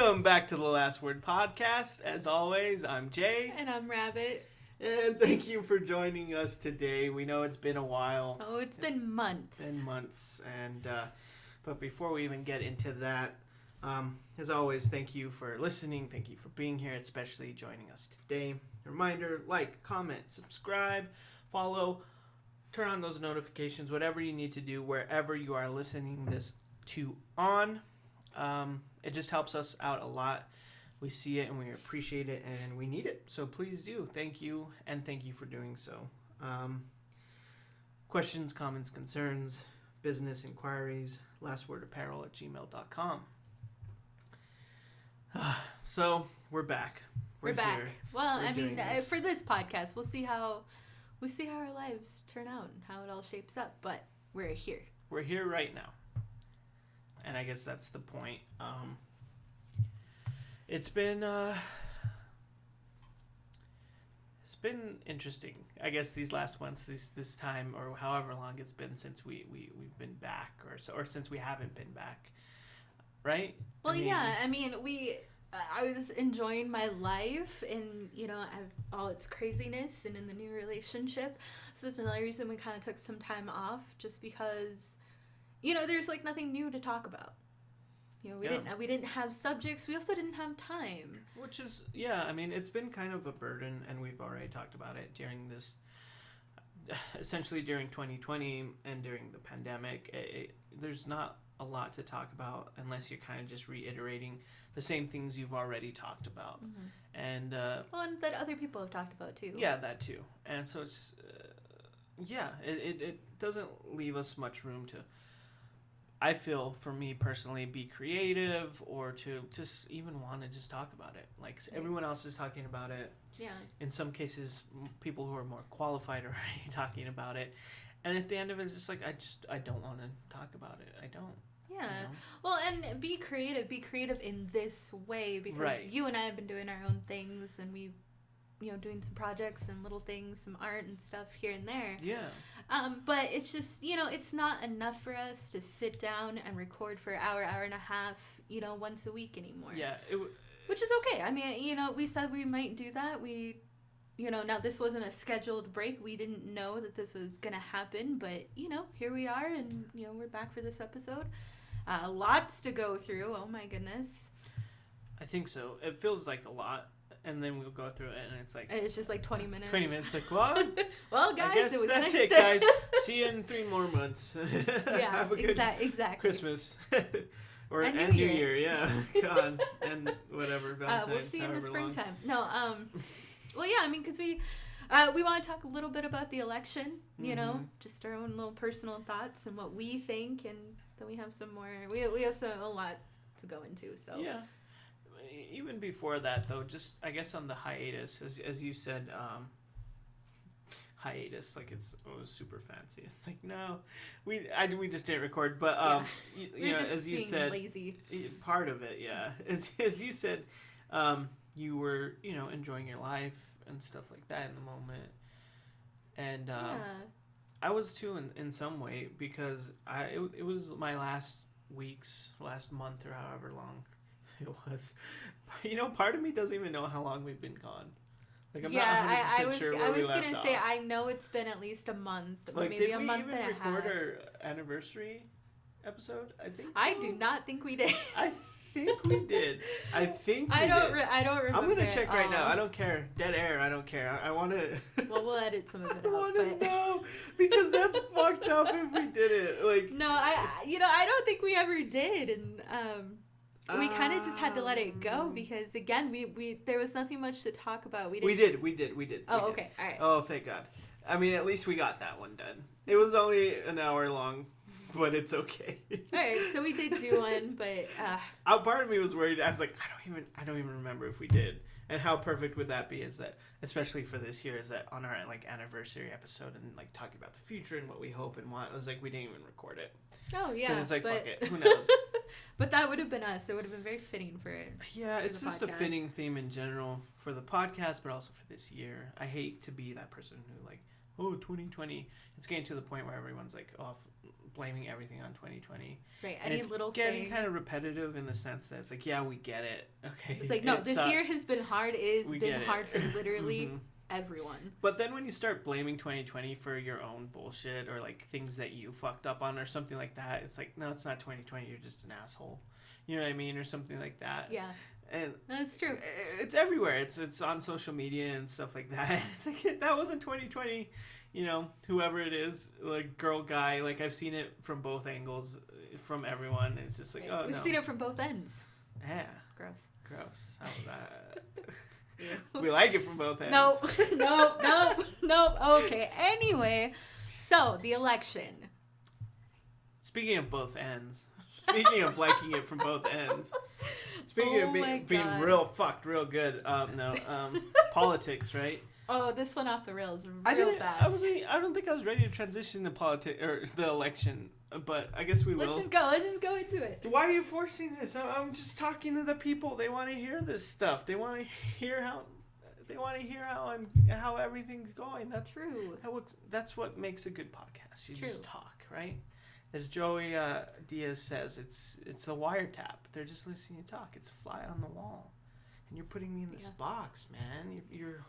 Welcome back to the Last Word Podcast. As always, I'm Jay. And I'm Rabbit. And thank you for joining us today. We know it's been a while. Oh, it's been months. But before we even get into that, as always, thank you for listening. Thank you for being here, especially joining us today. Reminder, like, comment, subscribe, follow, turn on those notifications, whatever you need to do, wherever you are listening this to on. It just helps us out a lot. We see it and we appreciate it and we need it. So please do. Thank you. And thank you for doing so. Questions, comments, concerns, business inquiries, lastwordapparel@gmail.com. So we're back. We're back. Here. Well, for this podcast, we'll see how our lives turn out and how it all shapes up. But we're here. We're here right now. And I guess that's the point. It's been interesting. I guess these last months, this time, or however long it's been since we've been back, or since we haven't been back, right? Well, I was enjoying my life and, all its craziness and in the new relationship. So that's another reason we kind of took some time off, just because, there's like nothing new to talk about. We didn't have subjects. We also didn't have time. Which is, it's been kind of a burden, and we've already talked about it during this, essentially during 2020 and during the pandemic. There's not a lot to talk about unless you're kind of just reiterating the same things you've already talked about. Mm-hmm. And and that other people have talked about too. Yeah, that too. And so it's, it doesn't leave us much room to, I feel, for me personally, be creative or to just even want to just talk about it. Like, everyone else is talking about it. Yeah. In some cases, people who are more qualified are already talking about it. And at the end of it, it's just like, I don't want to talk about it. I don't. Yeah. Well, and be creative in this way, because you and I have been doing our own things, and we've, doing some projects and little things, some art and stuff here and there. Yeah. But it's just, it's not enough for us to sit down and record for an hour and a half, once a week anymore. Yeah. Which is okay. I mean, we said we might do that. We, now this wasn't a scheduled break. We didn't know that this was going to happen, but, here we are, and, we're back for this episode. Lots to go through. Oh my goodness. I think so. It feels like a lot. And then we'll go through it, and it's like... It's just like 20 minutes. 20 minutes, like, what? Well, guys, I guess it was that's nice it, guys. See you in 3 more months. Yeah, Have a good exactly. Christmas. And New Year, yeah. God. And whatever, Valentine's, we'll see you in the springtime. Long. No, well, yeah, because we want to talk a little bit about the election, just our own little personal thoughts and what we think, and then we have some more... We have a lot to go into, so... Yeah. Even before that, though, just, I guess, on the hiatus, as you said, hiatus, like it was super fancy. It's like, no, we just didn't record, but, as you said, lazy. Part of it, yeah. As you said, you were, enjoying your life and stuff like that in the moment. And, I was too in some way, because it was my last month, or however long it was. Part of me doesn't even know how long we've been gone. Like, I'm not 100% sure where we left off. I was going to say, I know it's been at least a month, maybe a month and a half. Did we even record our anniversary episode? I think so. I do not think we did. I think we did. I don't remember. I'm going to check right now. I don't care. Dead air, I don't care. I want to... Well, we'll edit some of it out. I want to know, because that's fucked up if we did it. Like... No, I don't think we ever did, and... we kind of just had to let it go, because again, we there was nothing much to talk about. We did. Oh, okay, all right. Oh, thank God. I mean, at least we got that one done. It was only an hour long, but it's okay. All right, so we did do one, but part of me was worried. I was like, I don't even remember if we did. And how perfect would that be? Is that, especially for this year, is that on our anniversary episode and talking about the future and what we hope and want. It was like we didn't even record it. Oh yeah, because it's like, fuck it, who knows? But that would have been us. It would have been very fitting for it. Yeah, it's just a fitting theme in general for the podcast, but also for this year. I hate to be that person who oh, 2020. It's getting to the point where everyone's like blaming everything on 2020. Right. And Any it's little getting thing. kind of repetitive in the sense that it's like, yeah, we get it. Okay. It's like, no, this sucks. year has been hard. It's We been get hard it. for literally Mhm. everyone. But then when you start blaming 2020 for your own bullshit or like things that you fucked up on or something like that, it's like, no, it's not 2020. You're just an asshole. You know what I mean? Or something like that. Yeah. And That's true. it's everywhere. It's on social media and stuff like that. It's like, that wasn't 2020. You know, whoever it is, like girl, guy, like I've seen it from both angles, from everyone. It's just like, oh, We've no. seen it from both ends. Yeah. Gross. How was that? We like it from both ends. Nope. Okay. Anyway, so the election. Speaking of both ends. Speaking of liking it from both ends. Speaking of being real fucked, real good. Politics, right? Oh, this went off the rails fast. I don't think I was ready to transition to politics or the election, but I guess we will. Let's just go into it. Why are you forcing this? I'm just talking to the people. They want to hear this stuff. They want to hear how everything's going. That's true. That's what makes a good podcast. You True. just talk, right? As Joey Diaz says, it's the wiretap. They're just listening to talk. It's a fly on the wall, and you're putting me in this box, man. You're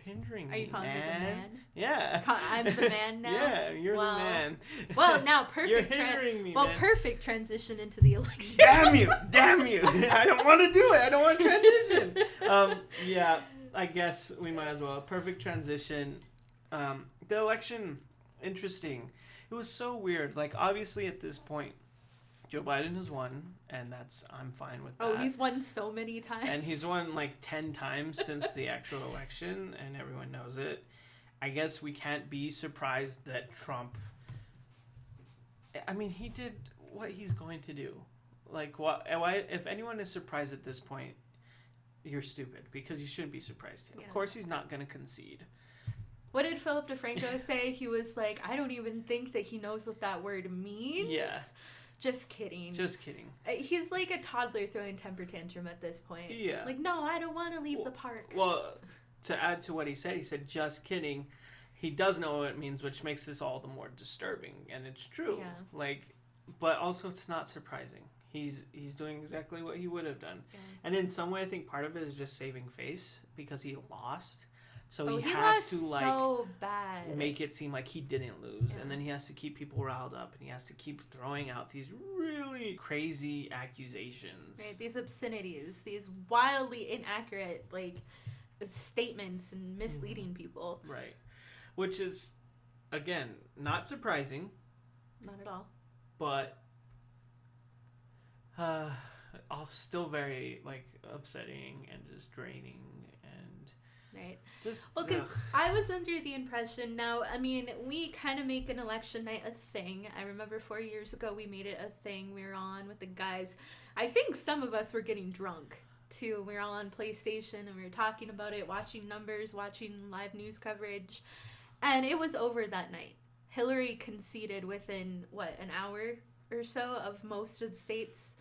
hindering me, Are you calling me the man? Yeah. I'm the man now? Yeah, you're the man. Well, now perfect. You're hindering me, man. Perfect transition into the election. Damn you! I don't want to do it. I don't want to transition. Yeah, I guess we might as well. Perfect transition. The election, interesting. It was so weird. Like, obviously, at this point, Joe Biden has won, and I'm fine with that. Oh, he's won so many times. And he's won like 10 times since the actual election, and everyone knows it. I guess we can't be surprised that Trump... I mean, he did what he's going to do. Like, if anyone is surprised at this point, you're stupid, because you shouldn't be surprised. Yeah. Of course he's not going to concede. What did Philip DeFranco say? He was like, I don't even think that he knows what that word means. Yeah. Just kidding. He's like a toddler throwing temper tantrum at this point. Yeah. Like, no, I don't want to leave the park. Well, to add to what he said, just kidding. He does know what it means, which makes this all the more disturbing. And it's true. Yeah. Like, but also it's not surprising. He's doing exactly what he would have done. Yeah. And in some way, I think part of it is just saving face because he lost. So he has lost to like so bad. make it seem like he didn't lose, Yeah. and then he has to keep people riled up, and he has to keep throwing out these really crazy accusations. Right, these obscenities, these wildly inaccurate like statements and misleading people. Right, which is again not surprising. Not at all. But still very like upsetting and just draining. Right. Just, well, because I was under the impression now, I mean, we kind of make an election night a thing. I remember 4 years ago we made it a thing. We were on with the guys. I think some of us were getting drunk, too. We were all on PlayStation, and we were talking about it, watching numbers, watching live news coverage. And it was over that night. Hillary conceded within, an hour or so of most of the states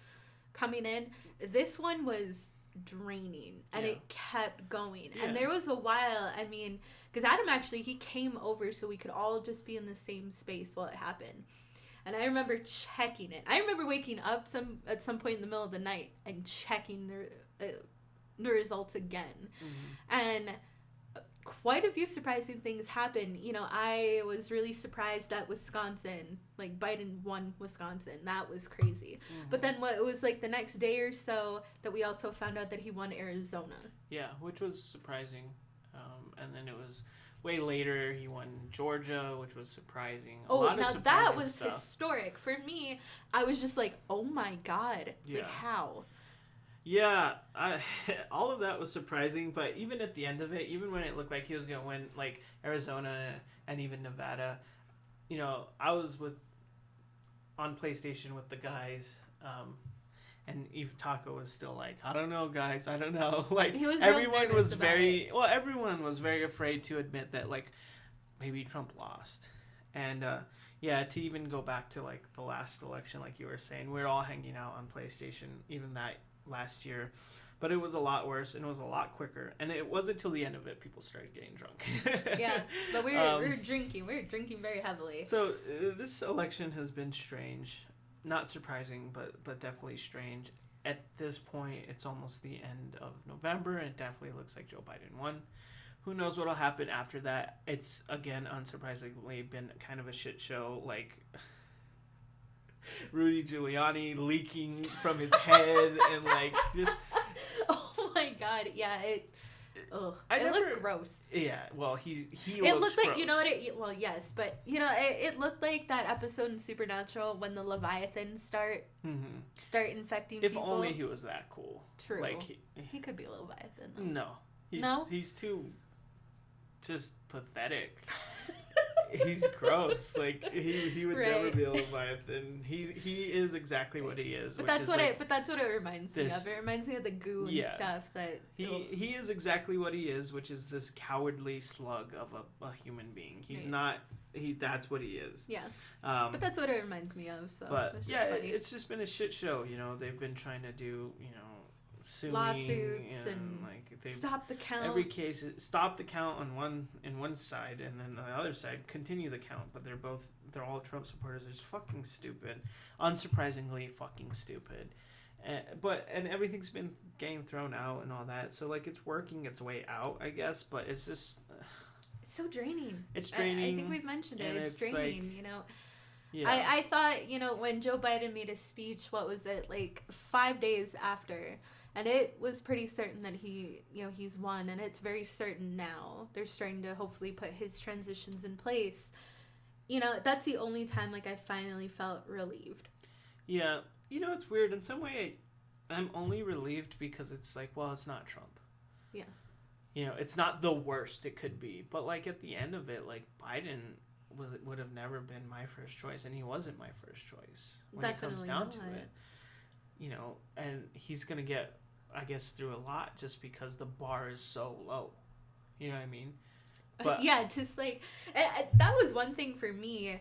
coming in. This one was draining, and it kept going. And there was a while, I mean, because Adam actually, he came over so we could all just be in the same space while it happened. And I remember checking it. I remember waking up at some point in the middle of the night and checking the results again. Mm-hmm. And quite a few surprising things happened. You know, I was really surprised that Wisconsin, like Biden won Wisconsin. That was crazy. Mm-hmm. But then it was like the next day or so that we also found out that he won Arizona. Yeah, which was surprising. And then it was way later he won Georgia, which was surprising. That was stuff. Historic. For me, I was just like, oh my God. Yeah. Like, how? Yeah, all of that was surprising, but even at the end of it, even when it looked like he was going to win, like, Arizona and even Nevada, you know, I was on PlayStation with the guys, and Eve Taco was still like, I don't know, guys, I don't know. Like, everyone was very afraid to admit that, like, maybe Trump lost. And, to even go back to, like, the last election, like you were saying, we were all hanging out on PlayStation, even that last year, But it was a lot worse, and it was a lot quicker. And it wasn't until the end of it people started getting drunk. Yeah, but we were drinking. We were drinking very heavily. So this election has been strange. Not surprising, but definitely strange. At this point, it's almost the end of November, and it definitely looks like Joe Biden won. Who knows what'll happen after that? It's, again, unsurprisingly been kind of a shit show. Like, Rudy Giuliani leaking from his head, and, like, this... Oh, my God. Yeah, it looked gross. Yeah, well, he it looks looked like, gross. you know what, well, yes, but, you know, it looked like that episode in Supernatural when the Leviathans start infecting If people. only he was that cool. True. Like, he could be a Leviathan, though. No. He's too just pathetic. He's gross. Like, he would never be a Leviathan. He is exactly what he is. But that's what it reminds me of. It reminds me of the goo and stuff that he is exactly what he is, which is this cowardly slug of a human being. He's not. That's what he is. Yeah. But that's what it reminds me of. So. But it's yeah, funny. it's just been a shit show. You know, they've been trying to do suing, lawsuits and like stop the count. Every case, stop the count on one side, and then on the other side continue the count. But they're all Trump supporters. It's fucking stupid, unsurprisingly fucking stupid. And everything's been getting thrown out and all that. So like it's working its way out, I guess. But it's just it's so draining. It's draining. I think we've mentioned it. It's draining. Like, you know. Yeah. I thought, when Joe Biden made his speech, what was it, like 5 days after, and it was pretty certain that he's won, and it's very certain now. They're starting to hopefully put his transitions in place. That's the only time, like, I finally felt relieved. Yeah. It's weird. In some way, I'm only relieved because it's like, well, it's not Trump. Yeah. It's not the worst it could be. But, like, at the end of it, like, Biden would have never been my first choice, and he wasn't my first choice when Definitely it comes down not. to it. And he's going to get, I guess, through a lot just because the bar is so low. You know what I mean? But yeah, just like that was one thing for me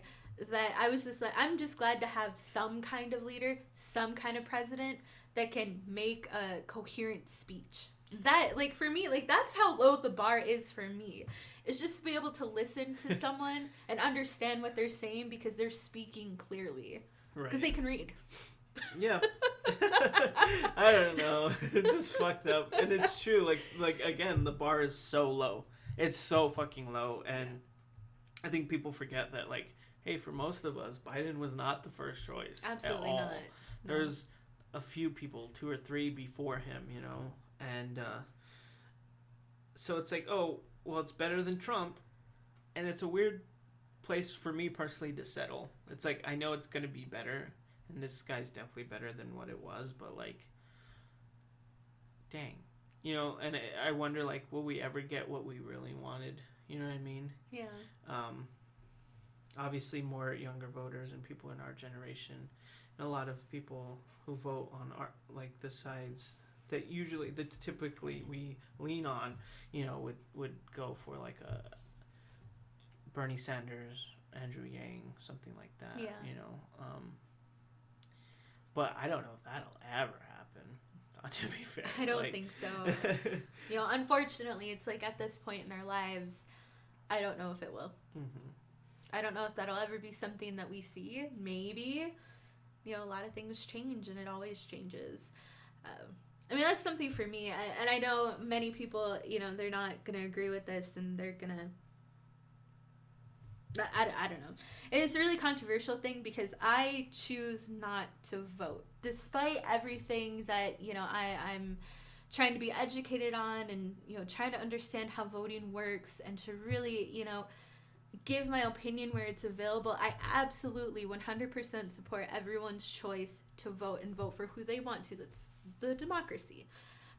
that I was just like, I'm just glad to have some kind of leader, some kind of president that can make a coherent speech. That, like, for me, like, that's how low the bar is for me. It's just to be able to listen to someone and understand what they're saying because they're speaking clearly. Because they can read. Yeah. I don't know. It's just fucked up. And it's true. Like again, the bar is so low. It's so fucking low. And I think people forget that, like, hey, for most of us, Biden was not the first choice. Absolutely at all. not. No. There's a few people, 2 or 3 before him, And so it's like, oh, well, it's better than Trump. And it's a weird place for me personally to settle. It's like, I know it's going to be better. And this guy's definitely better than what it was. But, like, dang. And I wonder, like, will we ever get what we really wanted? You know what I mean? Yeah. Obviously, more younger voters and people in our generation. And a lot of people who vote on the sides that typically we lean on, would go for like a Bernie Sanders, Andrew Yang, something like that. Yeah. But I don't know if that'll ever happen. To be fair, I don't think so. Unfortunately, it's like at this point in our lives, I don't know if it will. Mm-hmm. I don't know if that'll ever be something that we see. Maybe, a lot of things change, and it always changes. I mean, that's something for me. And I know many people, they're not going to agree with this, and they're going to... I don't know. It's a really controversial thing because I choose not to vote. Despite everything that, I'm trying to be educated on and, trying to understand how voting works and to really, give my opinion where it's available, I absolutely 100% support everyone's choice to vote and vote for who they want to. That's the democracy.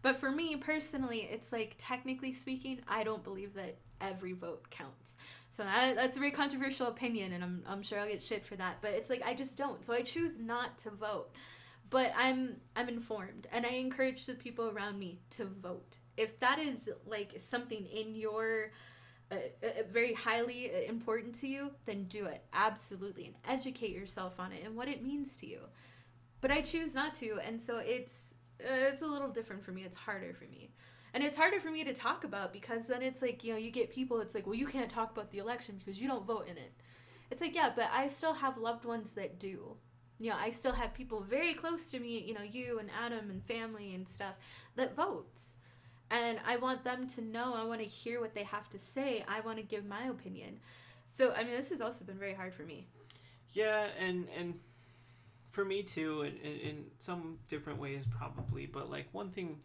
But for me personally, it's like, technically speaking, I don't believe that every vote counts. So that's a very controversial opinion, and I'm sure I'll get shit for that. But it's like, I just don't. So I choose not to vote. But I'm informed, and I encourage the people around me to vote. If that is like something in your very highly important to you, then do it. Absolutely. And educate yourself on it and what it means to you. But I choose not to, and so it's a little different for me. It's harder for me. And it's harder for me to talk about because then it's like, you get people, it's like, well, you can't talk about the election because you don't vote in it. It's like, yeah, but I still have loved ones that do. I still have people very close to me, you and Adam and family and stuff that votes. And I want them to know, I want to hear what they have to say. I want to give my opinion. So, I mean, this has also been very hard for me. Yeah, and for me too, in some different ways probably, but like one thing,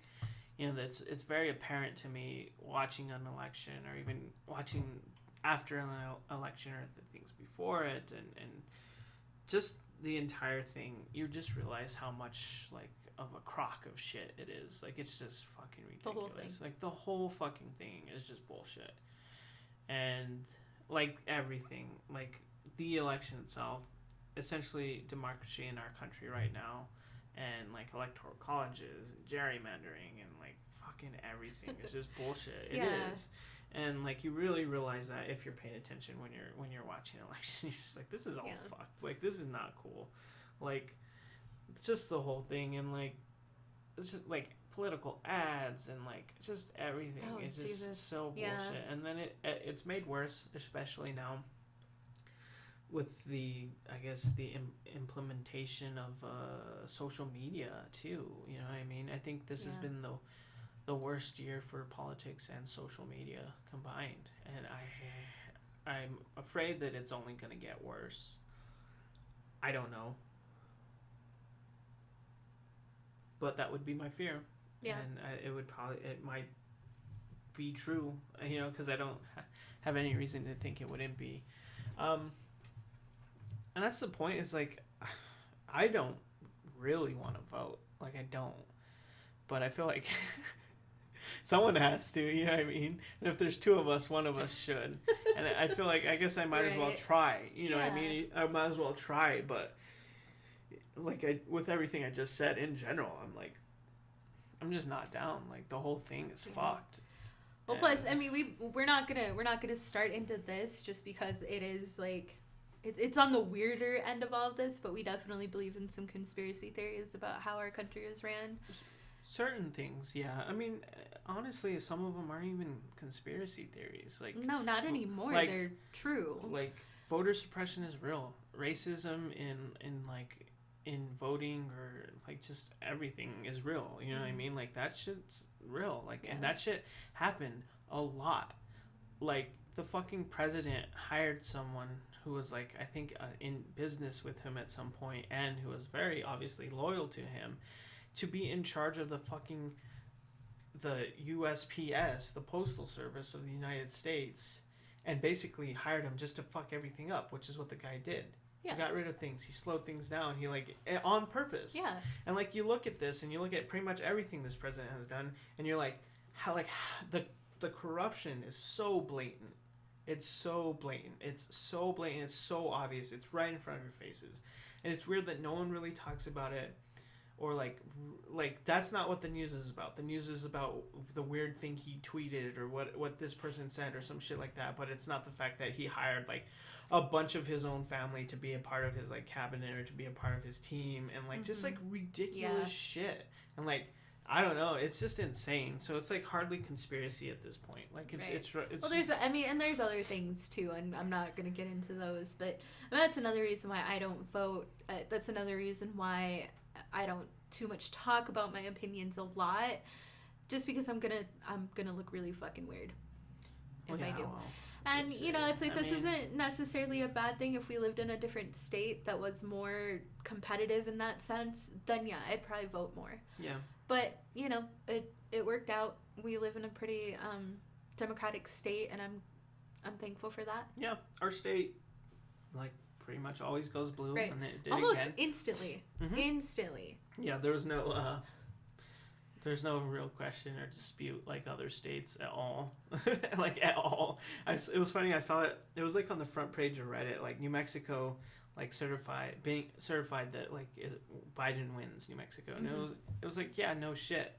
it's very apparent to me watching an election or even watching after an election or the things before it and just the entire thing, you just realize how much like of a crock of shit it is. Like, it's just fucking ridiculous. The whole thing. Like, the whole fucking thing is just bullshit. And like everything, like the election itself, essentially democracy in our country right now, and like electoral colleges and gerrymandering and like fucking everything is just bullshit. It is. And like, you really realize that if you're paying attention when you're watching an election. You're just like, this is all fucked. Like, this is not cool. Like, it's just the whole thing. And like, it's just like political ads and like just everything. It's just so bullshit. And then it's made worse, especially now with the, I guess, the implementation of social media too. You know what I mean? I think this has been the worst year for politics and social media combined, and I'm afraid that it's only going to get worse. I don't know, but that would be my fear. And it might be true, because I don't have any reason to think it wouldn't be. And that's the point, is like, I don't really want to vote. Like, I don't, but I feel like someone has to, you know what I mean? And if there's two of us, one of us should. And I feel like, I guess I might as well try, you know what I mean? I might as well try, but like, with everything I just said in general, I'm like, I'm just not down. Like, the whole thing is fucked. Well, plus, I mean, we're not gonna start into this just because it is like, it's on the weirder end of all of this, but we definitely believe in some conspiracy theories about how our country is ran. Certain things, yeah. I mean, honestly, some of them aren't even conspiracy theories. Like, no, not anymore. Like, they're true. Like, voter suppression is real. Racism in voting, or like just everything is real. You know what I mean? Like, that shit's real. Like, and that shit happened a lot. Like, the fucking president hired someone who was like, I think, in business with him at some point, and who was very obviously loyal to him, to be in charge of the USPS, the Postal Service of the United States, and basically hired him just to fuck everything up, which is what the guy did. Yeah. He got rid of things. He slowed things down. He, like, on purpose. Yeah. And, like, you look at this, and you look at pretty much everything this president has done, and you're like, how, like, the corruption is so blatant. It's so blatant. It's so blatant. It's so obvious. It's right in front of your faces. And it's weird that no one really talks about it. Or like that's not what the news is about. The news is about the weird thing he tweeted, or what this person said, or some shit like that. But it's not the fact that he hired like a bunch of his own family to be a part of his like cabinet, or to be a part of his team, and like just like ridiculous shit. And like, I don't know, it's just insane. So it's like hardly conspiracy at this point. Like, it's well, there's and there's other things too, and I'm not gonna get into those. But that's another reason why I don't vote. That's another reason why I don't too much talk about my opinions a lot, just because I'm gonna look really fucking weird if I do. Well, and it's like, this isn't necessarily a bad thing. If we lived in a different state that was more competitive in that sense, then yeah, I'd probably vote more. Yeah. But it worked out. We live in a pretty democratic state, and I'm thankful for that. Yeah, our state, like, pretty much always goes blue, and it did almost again. Instantly. Yeah, there's no real question or dispute like other states at all. Like, at all. It was funny, I saw it. It was like on the front page of Reddit, like New Mexico, like being certified that like Biden wins New Mexico, and it was like, yeah, no shit.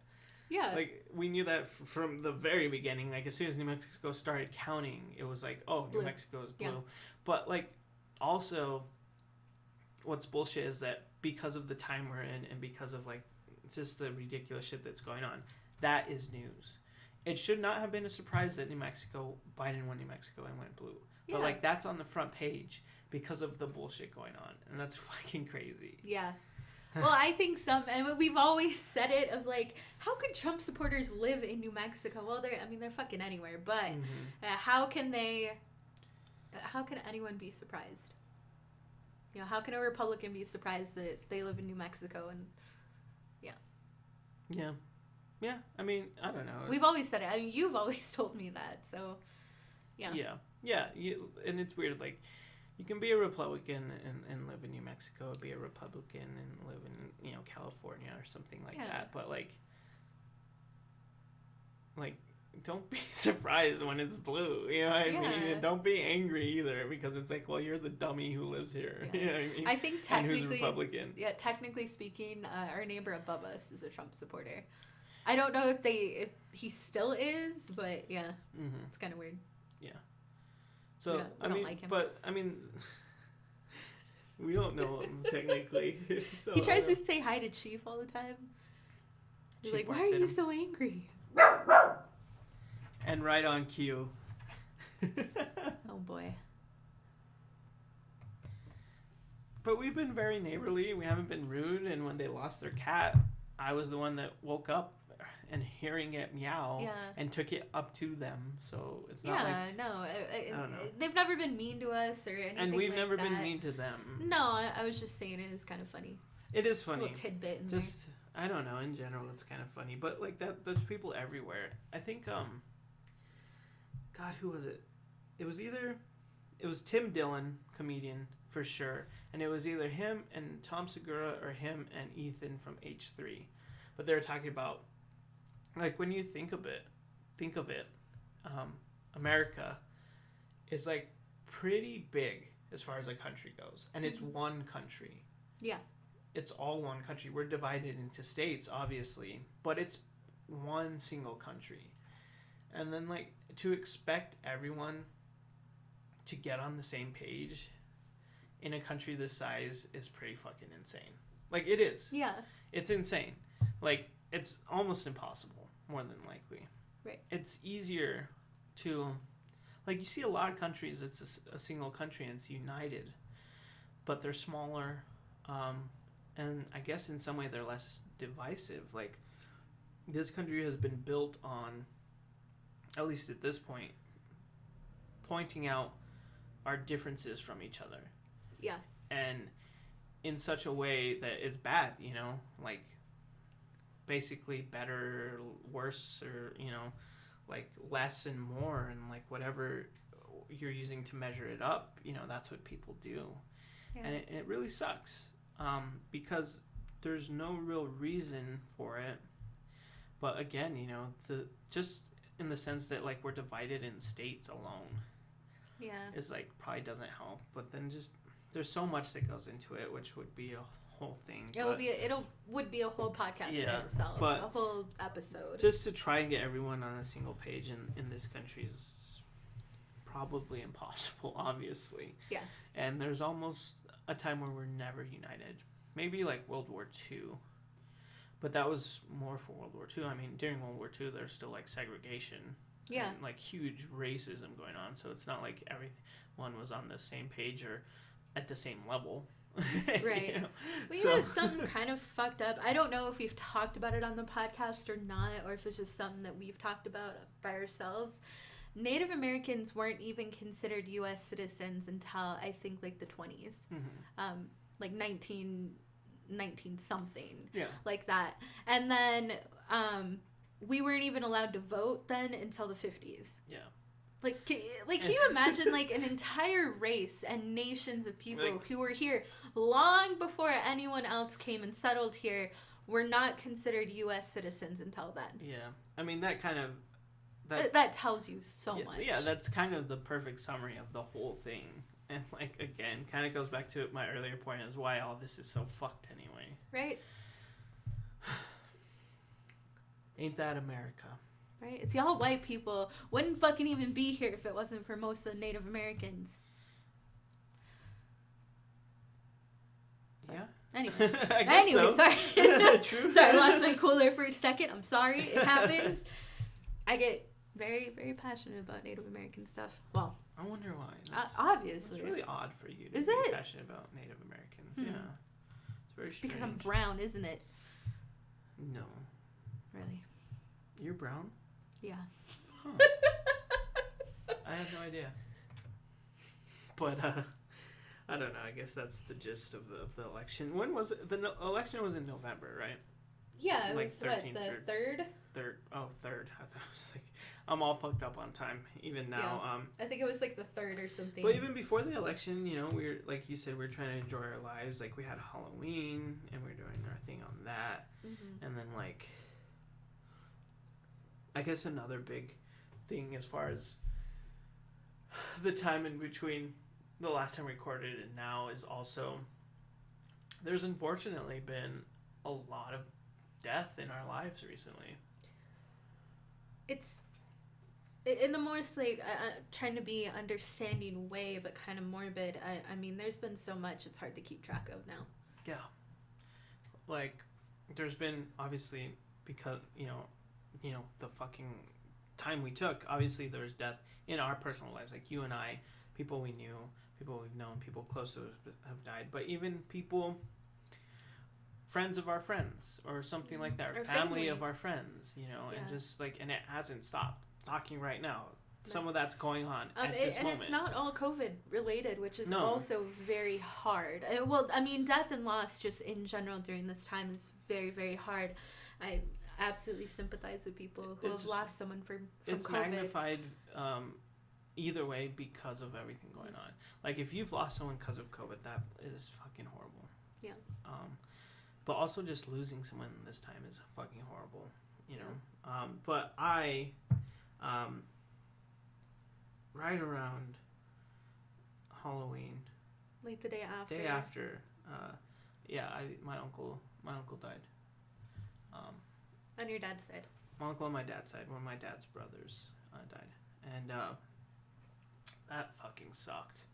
Yeah. Like, we knew that from the very beginning. Like, as soon as New Mexico started counting, it was like, oh, New Mexico is blue. Yeah. But like, also, what's bullshit is that because of the time we're in, and because of like just the ridiculous shit that's going on. That is news. It should not have been a surprise that Biden won New Mexico and went blue. Yeah. But, like, that's on the front page because of the bullshit going on. And that's fucking crazy. Yeah. Well, I think and we've always said it of, like, how could Trump supporters live in New Mexico? Well, they're fucking anywhere. But how can anyone be surprised? You know, how can a Republican be surprised that they live in New Mexico? And, yeah. Yeah. Yeah, I mean, I don't know. We've always said it. I mean, you've always told me that, so, yeah. Yeah, and it's weird, like, you can be a Republican and live in New Mexico, be a Republican and live in, you know, California or something like that, but, like, don't be surprised when it's blue, you know what I mean? And don't be angry either, because it's like, well, you're the dummy who lives here, you know what I mean? I think technically, and who's Republican. Yeah, technically speaking, our neighbor above us is a Trump supporter. I don't know if he still is, but yeah, it's kind of weird. Yeah. So we don't like him. But I mean, we don't know him technically. So, he tries to say hi to Chief all the time. He's like, "Why are you so angry?" And right on cue. Oh boy. But we've been very neighborly. We haven't been rude. And when they lost their cat, I was the one that woke up and hearing it meow and took it up to them. So it's not like... I don't know. They've never been mean to us or anything. And we've like never that. been mean to them. No, I was just saying it is kind of funny. It is funny. A little tidbit in just, I don't know, in general it's kind of funny. But like that, there's people everywhere. I think, God, who was it? It was Tim Dillon, comedian, for sure. And it was either him and Tom Segura or him and Ethan from H3. But they were talking about, like, when you think of it, America is, like, pretty big as far as a country goes. And it's one country. Yeah. It's all one country. We're divided into states, obviously. But it's one single country. And then, like, to expect everyone to get on the same page in a country this size is pretty fucking insane. Like, it is. Yeah. It's insane. Like, it's almost impossible, more than likely. Right. It's easier to... Like, you see a lot of countries, it's a single country and it's united. But they're smaller. And I guess in some way they're less divisive. Like, this country has been built on, at least at this point, pointing out our differences from each other. Yeah. And in such a way that it's bad, you know? Like, basically better, worse, or, you know, like less and more, and like whatever you're using to measure it up, you know, that's what people do. Yeah. And it really sucks, because there's no real reason for it. But again, you know, just in the sense that, like, we're divided in states alone. Yeah. Is, like, probably doesn't help. But then just, there's so much that goes into it, which would be a whole thing. It would be a whole podcast in itself, a whole episode. Just to try and get everyone on a single page in this country is probably impossible, obviously. Yeah. And there's almost a time where we're never united. Maybe like World War II. But that was more for World War II. I mean, during World War II, there's still, like, segregation. Yeah. And, like, huge racism going on. So it's not like everyone was on the same page or at the same level. Right. You know? You know, it's something kind of fucked up. I don't know if we've talked about it on the podcast or not, or if it's just something that we've talked about by ourselves. Native Americans weren't even considered U.S. citizens until, I think, like, the 20s. Mm-hmm. Like, 19 something. Yeah. Like that. And then we weren't even allowed to vote then until the 50s. Yeah. Like, can you imagine, like, an entire race and nations of people who were here long before anyone else came and settled here were not considered U.S. citizens until then? Yeah. I mean, that kind of... That tells you so much. Yeah, that's kind of the perfect summary of the whole thing. And, like, again, kind of goes back to my earlier point as why all this is so fucked anyway. Right. Ain't that America? Right? It's y'all white people wouldn't fucking even be here if it wasn't for most of the Native Americans. Yeah. Anyway. I guess so. Sorry. True. Sorry, I lost my cooler for a second. I'm sorry. It happens. I get very, very passionate about Native American stuff. Well, I wonder why. Obviously. It's really odd for you to Is be it? passionate about Native Americans. Yeah. It's very strange. Because I'm brown, isn't it? No. Really? You're brown? Yeah. Huh. I have no idea. But, I don't know. I guess that's the gist of the election. When was it? The election was in November, right? Yeah, it Like was, what, the 3rd? Third. Oh, third. I thought it was like, I'm all fucked up on time, even now. I think it was like the 3rd or something. But even before the election, you know, we're, like you said, we're trying to enjoy our lives. Like, we had Halloween, and we're doing our thing on that. Mm-hmm. And then, like, I guess another big thing as far as the time in between the last time we recorded and now is also there's unfortunately been a lot of death in our lives recently. It's in the most, like, trying to be understanding way, but kind of morbid. I mean, there's been so much it's hard to keep track of now. Yeah. Like, there's been, obviously, because, you know, the fucking time we took, obviously there's death in our personal lives. Like, you and I, people we knew, people we've known, people close to us have died. But even people, friends of our friends, or something like that, or family of our friends, you know, and just, like, and it hasn't stopped. Talking right now. Some of that's going on at this moment. And it's not all COVID related, which is also very hard. Well, I mean, death and loss just in general during this time is very, very hard. I absolutely sympathize with people who have lost someone from it's COVID. Magnified either way because of everything going on. Like, if you've lost someone because of COVID, that is fucking horrible. Yeah. But also just losing someone this time is fucking horrible, you know. But I... right around Halloween, like the day after. My uncle died. On your dad's side. My uncle on my dad's side, one of my dad's brothers died, and that fucking sucked.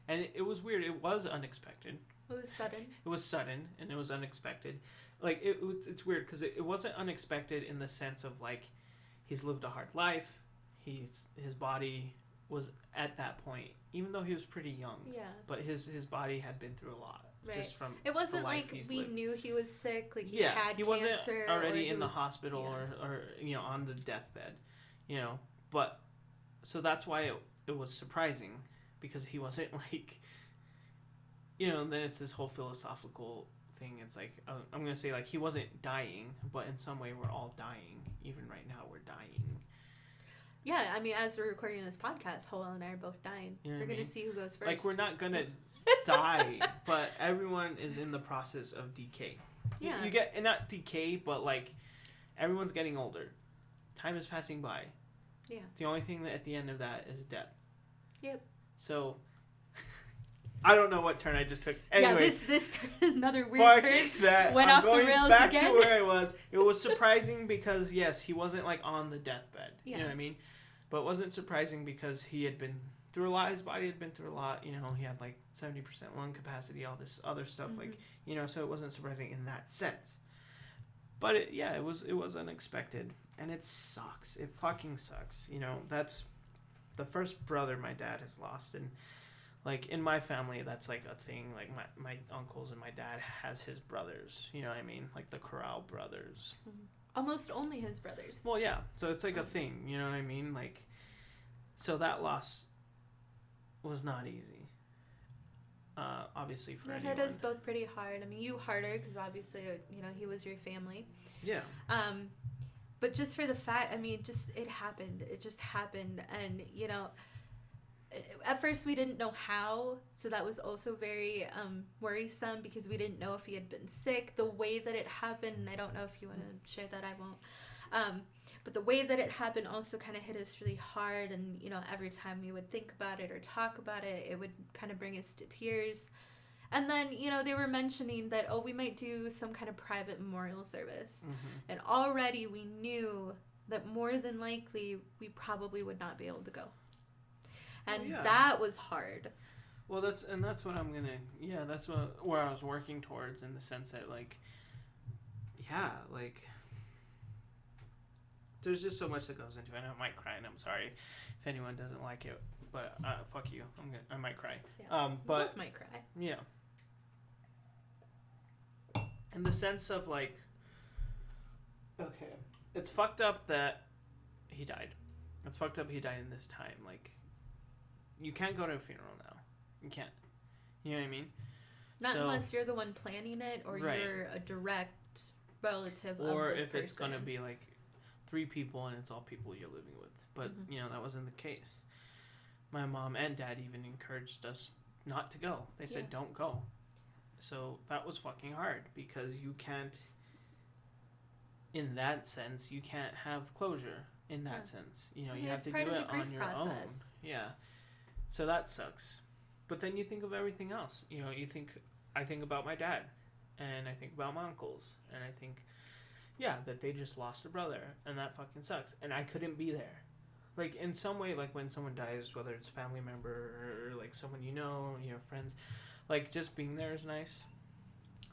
And it was weird. It was unexpected. It was sudden. It was sudden, and it was unexpected. Like, it's weird because it wasn't unexpected in the sense of, like, he's lived a hard life. His body was at that point, even though he was pretty young. Yeah. But his body had been through a lot. Right. Just from it wasn't the life like he's we lived. Knew he was sick. Like he had he cancer. wasn't already in the hospital yeah. or you know, on the deathbed, you know. But so that's why it was surprising, because he wasn't, like, you know. And then it's this whole philosophical thing. It's like, I'm gonna say, like, he wasn't dying, but in some way we're all dying. Even right now we're dying. Yeah, I mean, as we're recording this podcast, Howell and I are both dying. You know we're going to see who goes first. Like, we're not going to die, but everyone is in the process of decay. Yeah. You get, and not decay, but, like, everyone's getting older. Time is passing by. Yeah. The only thing that at the end of that is death. Yep. So, I don't know what turn I just took. Anyway, yeah, this another weird turn. That. Went I'm off going the rails back again. to where I was. It was surprising because, yes, he wasn't, like, on the deathbed. Yeah. You know what I mean? But it wasn't surprising because he had been through a lot. His body had been through a lot. You know, he had, like, 70% lung capacity, all this other stuff. Mm-hmm. Like, you know, so it wasn't surprising in that sense. But, it was unexpected. And it sucks. It fucking sucks. You know, that's the first brother my dad has lost. And, like, in my family, that's, like, a thing. Like, my uncles and my dad has his brothers. You know what I mean? Like, the Corral brothers. Mm-hmm. Almost only his brothers. Well, yeah. So it's like a thing, you know what I mean? Like, so that loss was not easy. Obviously for anyone. It hit us both pretty hard. I mean, you harder because obviously, you know, he was your family. Yeah. But just for the fact, I mean, it happened. It just happened. And, you know, at first we didn't know how, so that was also very worrisome because we didn't know if he had been sick. The way that it happened, and I don't know if you want to share that, I won't. But the way that it happened also kind of hit us really hard, and, you know, every time we would think about it or talk about it, it would kind of bring us to tears. And then, you know, they were mentioning that, we might do some kind of private memorial service. Mm-hmm. And already we knew that more than likely we probably would not be able to go. And that was hard. Well, that's what I'm gonna. Yeah, that's where I was working towards, in the sense that, like, yeah, like, there's just so much that goes into it. And I might cry, and I'm sorry if anyone doesn't like it, but fuck you. I might cry. Yeah. But We both might cry. yeah, in the sense of, like, okay, it's fucked up that he died. It's fucked up he died in this time. Like, you can't go to a funeral now. You can't. You know what I mean? Not unless you're the one planning it, or right. you're a direct relative or of this if person. it's gonna be like 3 people and it's all people you're living with. But you know, that wasn't the case. My mom and dad even encouraged us not to go. They said don't go. So that was fucking hard, because you can't, in that sense, you can't have closure in that sense. You know, you have to do it on your own. Yeah. So that sucks. But then you think of everything else. You know, I think about my dad, and I think about my uncles, and I think, that they just lost a brother, and that fucking sucks. And I couldn't be there. Like, in some way, like, when someone dies, whether it's a family member or, like, someone you know, friends, like, just being there is nice.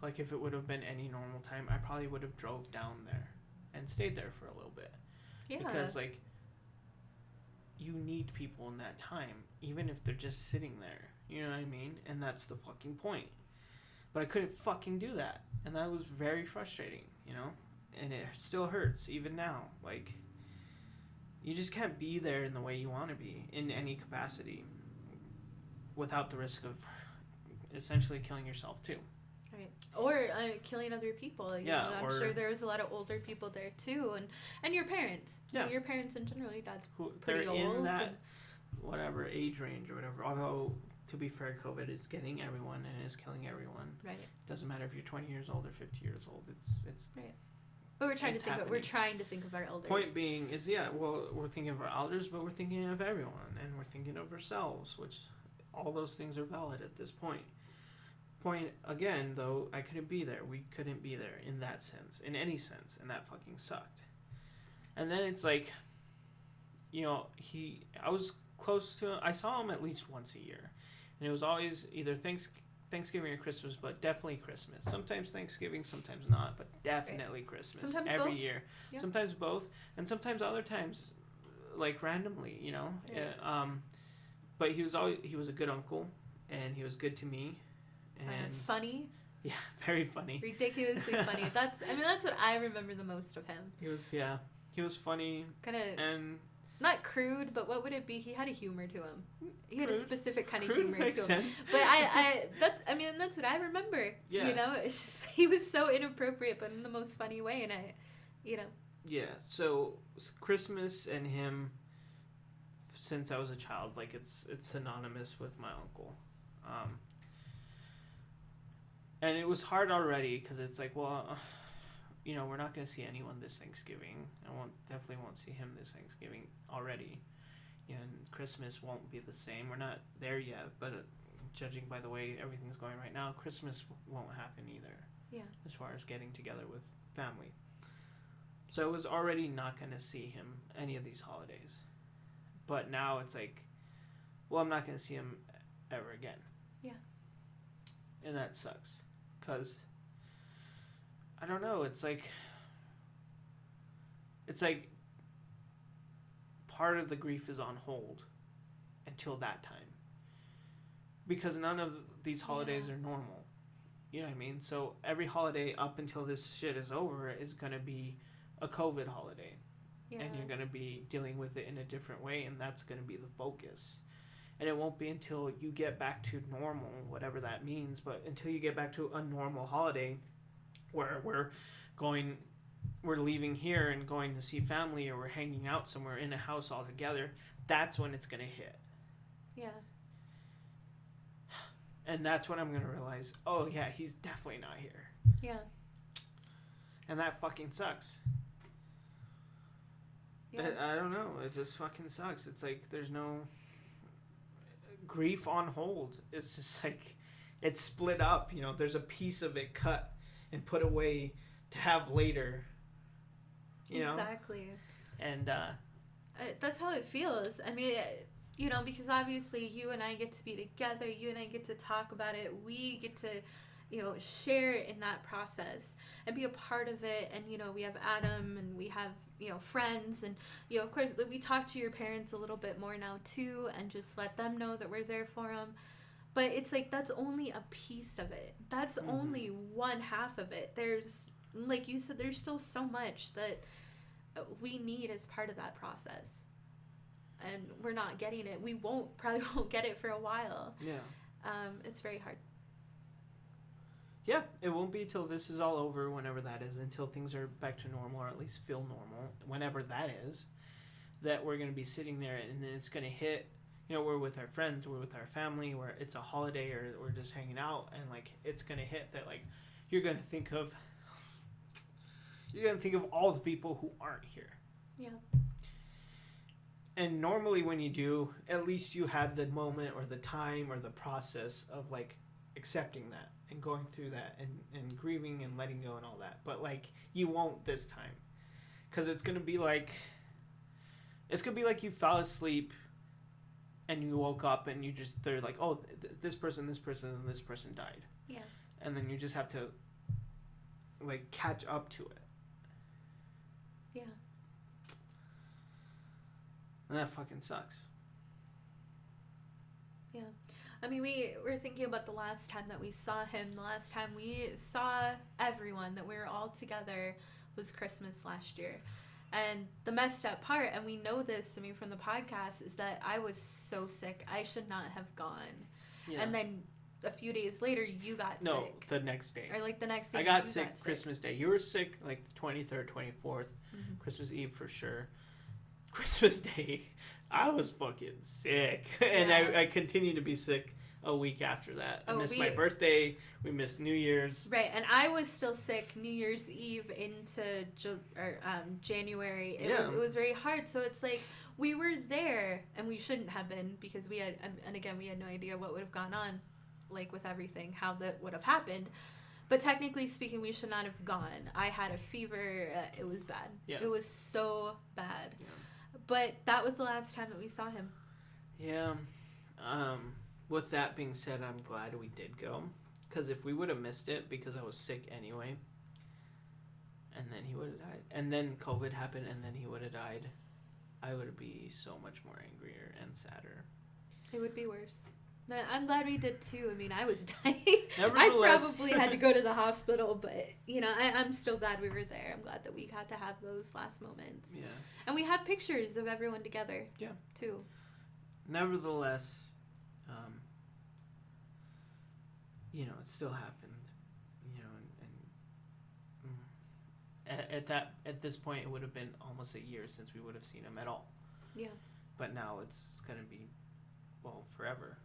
Like, if it would have been any normal time, I probably would have drove down there and stayed there for a little bit. Yeah. Because, like, you need people in that time, even if they're just sitting there. You know what I mean? And that's the fucking point. But I couldn't fucking do that. And that was very frustrating, you know? And it still hurts, even now. Like, you just can't be there in the way you want to be, in any capacity, without the risk of essentially killing yourself, too. Right. Or killing other people. You know, I'm sure there was a lot of older people there, too. And your parents. Yeah. You know, your parents, in general, your dad's pretty old. They're in that, whatever, age range or whatever. Although, to be fair, COVID is getting everyone and is killing everyone. Right. It doesn't matter if you're 20 years old or 50 years old. It's right. But we're trying to think of our elders. Point being is, we're thinking of our elders, but we're thinking of everyone, and we're thinking of ourselves, which all those things are valid at this point. Point again, though, I couldn't be there. We couldn't be there in that sense, in any sense, and that fucking sucked. And then it's like, you know, I was close to him. I saw him at least once a year, and it was always either Thanksgiving or Christmas, but definitely Christmas. Sometimes Thanksgiving, sometimes not, but definitely Christmas. Sometimes every both. year. Yeah. Sometimes both, and sometimes other times, like, randomly, you know. Yeah. But he was a good uncle, and he was good to me, and funny. Yeah, very funny. Ridiculously funny. That's what I remember the most of him. He was funny. Kind of. And not crude, but what would it be? He had a humor to him. He had a specific kind of humor makes to him. Sense. But that's what I remember. Yeah. You know, it's just, he was so inappropriate, but in the most funny way, and Yeah. So Christmas and him, since I was a child, like, it's synonymous with my uncle. And it was hard already, because it's like, well, you know, we're not going to see anyone this Thanksgiving. I definitely won't see him this Thanksgiving already. You know, and Christmas won't be the same. We're not there yet, but judging by the way everything's going right now, Christmas won't happen either. Yeah. As far as getting together with family. So I was already not going to see him any of these holidays. But now it's like, well, I'm not going to see him ever again. Yeah. And that sucks. Because, I don't know, it's like part of the grief is on hold until that time. Because none of these holidays are normal. You know what I mean? So every holiday up until this shit is over is going to be a COVID holiday. Yeah. And you're going to be dealing with it in a different way, and that's going to be the focus. And it won't be until you get back to normal, whatever that means, but until you get back to a normal holiday where we're leaving here and going to see family, or we're hanging out somewhere in a house all together, that's when it's going to hit. Yeah. And that's when I'm going to realize, oh yeah, he's definitely not here. Yeah. And that fucking sucks. Yeah. I don't know. It just fucking sucks. It's like there's no grief on hold. It's just like it's split up. You know, there's a piece of it cut and put away to have later. You know? Exactly. And that's how it feels. I mean, You know, because obviously you and I get to be together, you and I get to talk about it, we get to, you know, share in that process and be a part of it. And, you know, we have Adam and we have, you know, friends. And, you know, of course, we talk to your parents a little bit more now, too, and just let them know that we're there for them. But it's like, that's only a piece of it. That's only one half of it. There's, like you said, there's still so much that we need as part of that process. And we're not getting it. We probably won't get it for a while. Yeah. It's very hard. Yeah, it won't be till this is all over, whenever that is, until things are back to normal, or at least feel normal, whenever that is, that we're going to be sitting there, and then it's going to hit, you know, we're with our friends, we're with our family, where it's a holiday, or we're just hanging out, and, like, it's going to hit that, like, you're going to think of all the people who aren't here. Yeah. And normally when you do, at least you had the moment or the time or the process of, like, accepting that and going through that and grieving and letting go and all that. But, like, you won't this time. Because it's going to be like you fell asleep and you woke up and they're like, oh, this person, and this person died. Yeah. And then you just have to, like, catch up to it. Yeah. And that fucking sucks. Yeah. I mean, we were thinking about the last time that we saw him. The last time we saw everyone, that we were all together, was Christmas last year. And the messed up part, and we know this, I mean, from the podcast, is that I was so sick. I should not have gone. Yeah. And then a few days later, you got sick. No, the next day. Or, like, the next day. I got sick Christmas Day. You were sick, like, the 23rd, 24th. Mm-hmm. Christmas Eve for sure. Christmas Day, I was fucking sick. And I continued to be sick a week after that. I missed my birthday. We missed New Year's. Right, and I was still sick New Year's Eve into January. It was very hard. So it's like, we were there, and we shouldn't have been, because we had, and again, we had no idea what would have gone on, like, with everything, how that would have happened. But technically speaking, we should not have gone. I had a fever. It was bad. Yeah. It was so bad. Yeah. But that was the last time that we saw him. Yeah. With that being said, I'm glad we did go. Because if we would have missed it, because I was sick anyway, and then he would have died, and then COVID happened, and then he would have died, I would be so much more angrier and sadder. It would be worse. I'm glad we did too. I mean, I was dying. I probably had to go to the hospital, but, you know, I'm still glad we were there. I'm glad that we got to have those last moments. Yeah. And we had pictures of everyone together. Yeah. Too. Nevertheless, you know, it still happened. You know, and at this point, it would have been almost a year since we would have seen him at all. Yeah. But now it's gonna be, well, forever,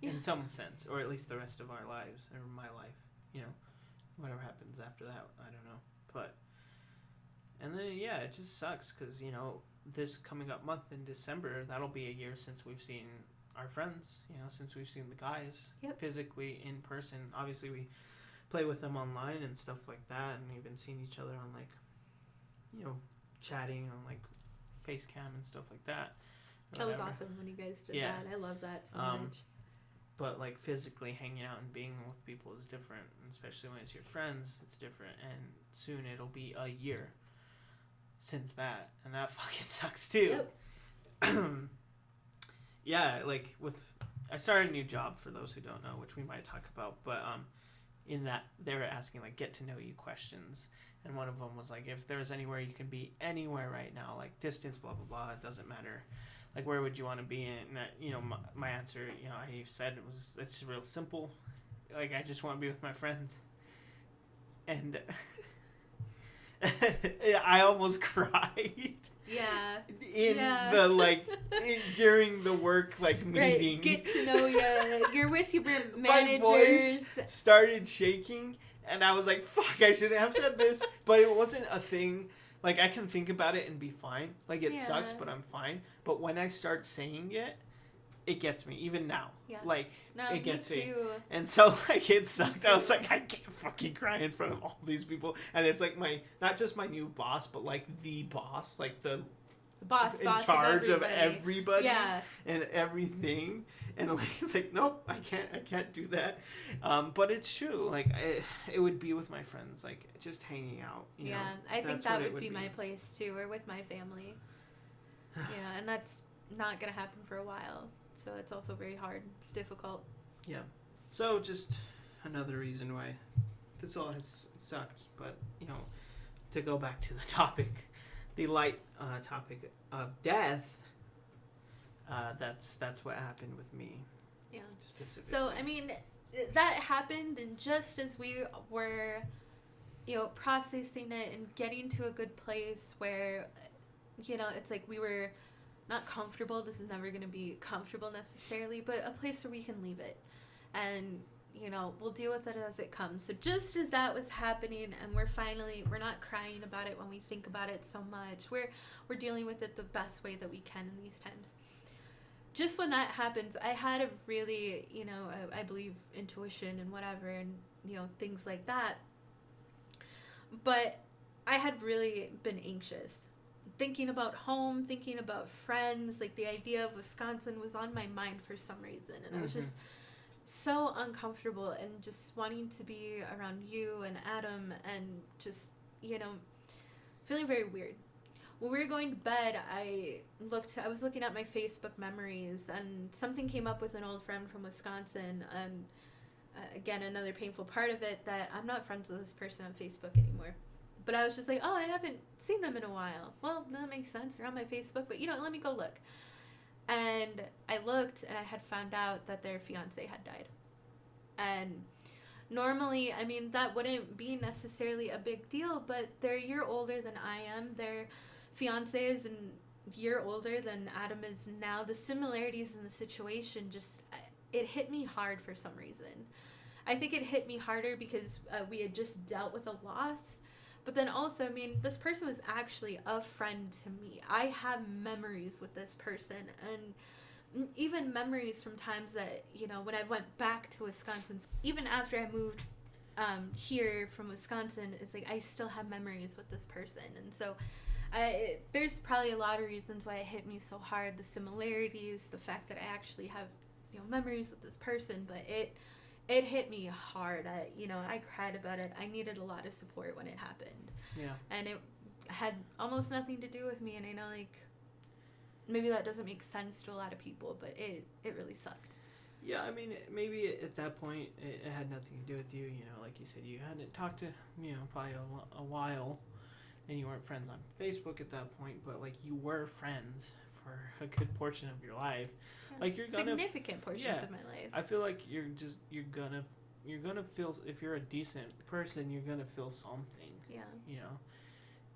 in some sense, or at least the rest of our lives, or my life, you know, whatever happens after that, I don't know, but, and then, yeah, it just sucks, because, you know, this coming up month in December, that'll be a year since we've seen our friends, you know, since we've seen the guys physically in person. Obviously, we play with them online and stuff like that, and we've been seeing each other on, like, you know, chatting on, like, FaceCam and stuff like that. That was awesome when you guys did that. I love that so much. But, like, physically hanging out and being with people is different, and especially when it's your friends, it's different. And soon it'll be a year since that, and that fucking sucks too. Yep. Yeah, like, I started a new job, for those who don't know, which we might talk about, but in that they were asking, like, get to know you questions. And one of them was like, if there's anywhere you can be anywhere right now, like distance, blah, blah, blah, it doesn't matter. Like, where would you want to be? And, you know, my answer, you know, I said it's real simple. Like, I just want to be with my friends. And I almost cried. Yeah. During the work, like, meeting. Right. Get to know you. You're with your managers. My voice started shaking. And I was like, fuck, I shouldn't have said this. But it wasn't a thing. Like, I can think about it and be fine. Like, it sucks, but I'm fine. But when I start saying it, it gets me. Even now. Yeah. Like, it gets me. And so, like, it sucked. I was like, I can't fucking cry in front of all these people. And it's like not just my new boss, but, like, the boss. Like, the the boss in of charge of everybody. everybody Yeah. and everything, and like it's like nope, I can't do that. But it's true. Like it would be with my friends, like just hanging out. You know, I think that's that what it would be my place too, or with my family. Yeah, and that's not gonna happen for a while, so it's also very hard. It's difficult. Yeah. So just another reason why this all has sucked. But to go back to the topic, the light topic of death. That's what happened with me. Yeah. Specifically. So I mean, that happened, and just as we were, processing it and getting to a good place where, it's like we were not comfortable. This is never going to be comfortable necessarily, but a place where we can leave it, and we'll deal with it as it comes. So just as that was happening, and we're not crying about it when we think about it so much. We're dealing with it the best way that we can in these times. Just when that happens, I had a really, I believe intuition and whatever, and things like that. But I had really been anxious, thinking about home, thinking about friends. Like the idea of Wisconsin was on my mind for some reason, and I was just so uncomfortable, and just wanting to be around you and Adam, and just feeling very weird. When we were going to bed, I was looking at my Facebook memories, and something came up with an old friend from Wisconsin, and again, another painful part of it, that I'm not friends with this person on Facebook anymore. But I was just like, oh, I haven't seen them in a while. Well, that makes sense. They're on my Facebook, but let me go look. And I looked, and I had found out that their fiance had died. And normally, I mean, that wouldn't be necessarily a big deal, but they're a year older than I am. Their fiance is a year older than Adam is now. The similarities in the situation it hit me hard for some reason. I think it hit me harder because we had just dealt with a loss. But then also, I mean, this person was actually a friend to me. I have memories with this person, and even memories from times that, when I went back to Wisconsin, even after I moved here from Wisconsin, it's like I still have memories with this person. And so there's probably a lot of reasons why it hit me so hard. The similarities, the fact that I actually have, memories with this person, but it hit me hard. I cried about it. I needed a lot of support when it happened. Yeah. And it had almost nothing to do with me, and I know, like, maybe that doesn't make sense to a lot of people, but it really sucked. Yeah, I mean, maybe at that point it had nothing to do with you. Like you said, you hadn't talked to, probably a while, and you weren't friends on Facebook at that point, but, like, you were friends for a good portion of your life. Yeah. Like, you're gonna significant portions of my life. I feel like you're gonna feel, if you're a decent person, you're gonna feel something. Yeah.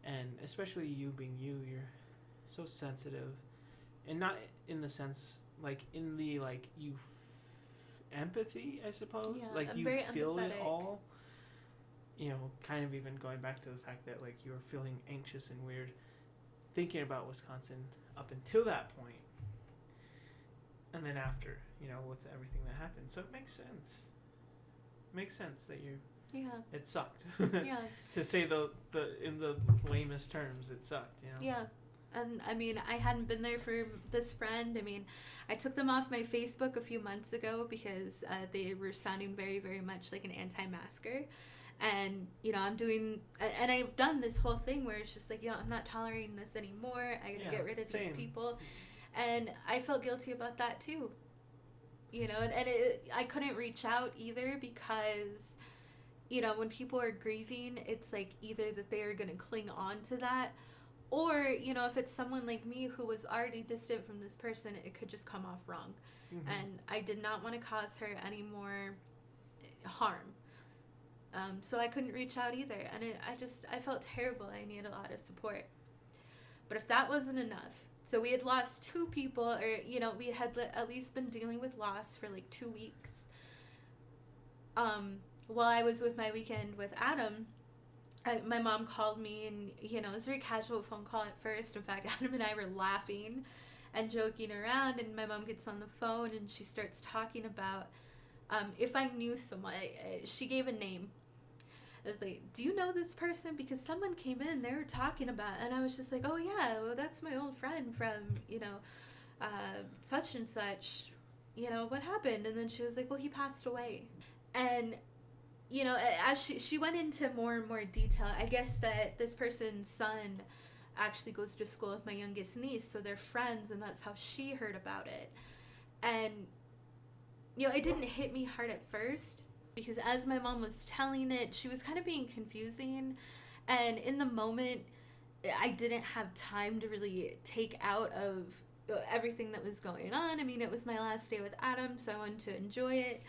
And especially you being you're so sensitive, and not in the sense, like, in the, like, empathy, I suppose. Yeah, like, I'm you very feel empathetic. it all. Kind of even going back to the fact that, like, you were feeling anxious and weird thinking about Wisconsin up until that point. And then after, with everything that happened. So it makes sense. Makes sense that it sucked. Yeah. To say the in the lamest terms, it sucked, Yeah. And I mean, I hadn't been there for this friend. I mean, I took them off my Facebook a few months ago because they were sounding very, very much like an anti-masker. And, I'm doing, and I've done this whole thing where it's just like, I'm not tolerating this anymore. I gotta get rid of these people. And I felt guilty about that too. I couldn't reach out either because, when people are grieving, it's like either that they are going to cling on to that, or, if it's someone like me who was already distant from this person, it could just come off wrong. Mm-hmm. And I did not want to cause her any more harm. So I couldn't reach out either. And I felt terrible. I needed a lot of support. But if that wasn't enough, so we had lost 2 people, or, we had at least been dealing with loss for like 2 weeks. While I was with my weekend with Adam, my mom called me, and, it was a very casual phone call at first. In fact, Adam and I were laughing and joking around, and my mom gets on the phone, and she starts talking about if I knew someone. She gave a name. I was like, do you know this person? Because someone came in, they were talking about, and I was just like, oh yeah, well that's my old friend from, such and such, what happened? And then she was like, well, he passed away. And, as she went into more and more detail, I guess that this person's son actually goes to school with my youngest niece, so they're friends, and that's how she heard about it. And, it didn't hit me hard at first, because as my mom was telling it, she was kind of being confusing, and in the moment, I didn't have time to really take out of everything that was going on. I mean, it was my last day with Adam, so I wanted to enjoy it,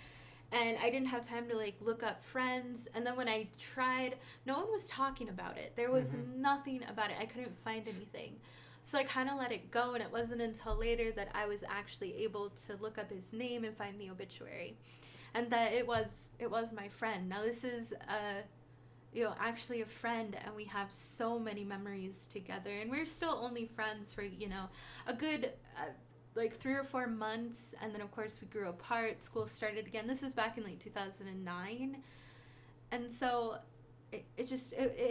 and I didn't have time to look up friends. And then when I tried, no one was talking about it. There was nothing about it. I couldn't find anything. So I kind of let it go, and it wasn't until later that I was actually able to look up his name and find the obituary, and that it was my friend. Now this is actually a friend, and we have so many memories together, and we're still only friends for a good 3 or 4 months, and then of course we grew apart. School started again. This is back in 2009, and so it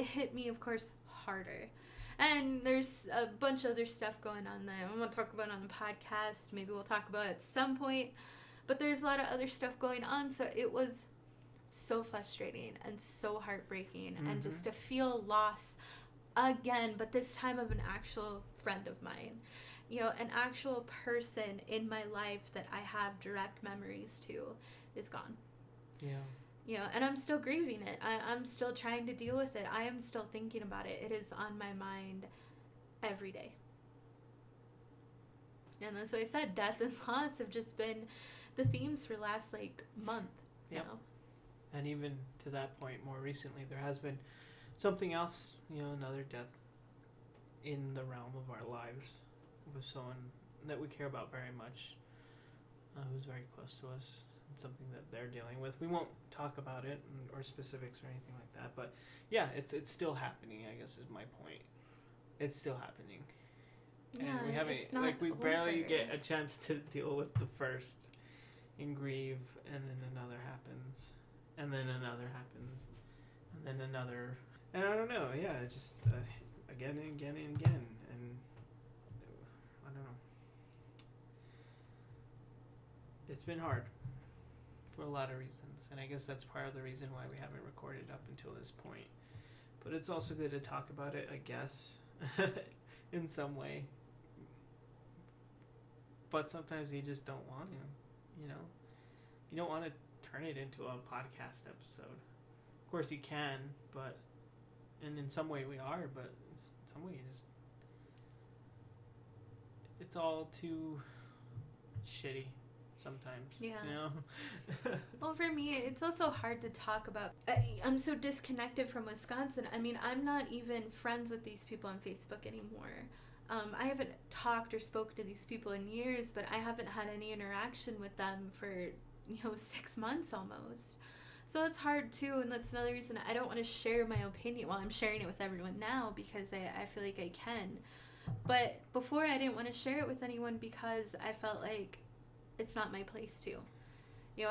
hit me, of course, harder. And there's a bunch of other stuff going on that I want to talk about on the podcast. Maybe we'll talk about it at some point. But there's a lot of other stuff going on. So it was so frustrating and so heartbreaking. And just to feel loss again, but this time of an actual friend of mine. An actual person in my life that I have direct memories to is gone. Yeah. And I'm still grieving it. I'm still trying to deal with it. I am still thinking about it. It is on my mind every day. And that's what I said. Death and loss have just been the themes for the last month. Yep. And even to that point, more recently, there has been something else, another death in the realm of our lives with someone that we care about very much, who's very close to us. Something that they're dealing with. We won't talk about it or specifics or anything like that, but yeah, it's still happening, I guess is my point. It's still happening. Yeah, and we haven't we barely get a chance to deal with the first and grieve, and then another happens, and then another happens, and then another, and I don't know, yeah, just again and again and again, and I don't know. It's been hard for a lot of reasons, and I guess that's part of the reason why we haven't recorded up until this point. But it's also good to talk about it, I guess, in some way. But sometimes you just don't want to, You don't want to turn it into a podcast episode. Of course you can, and in some way we are, but in some way it's all too shitty. Sometimes, Well, for me, it's also hard to talk about. I'm so disconnected from Wisconsin. I mean, I'm not even friends with these people on Facebook anymore. I haven't talked or spoken to these people in years, but I haven't had any interaction with them for 6 months almost. So it's hard too, and that's another reason I don't want to share my opinion. Well, I'm sharing it with everyone now because I feel like I can, but before I didn't want to share it with anyone because I felt like it's not my place to.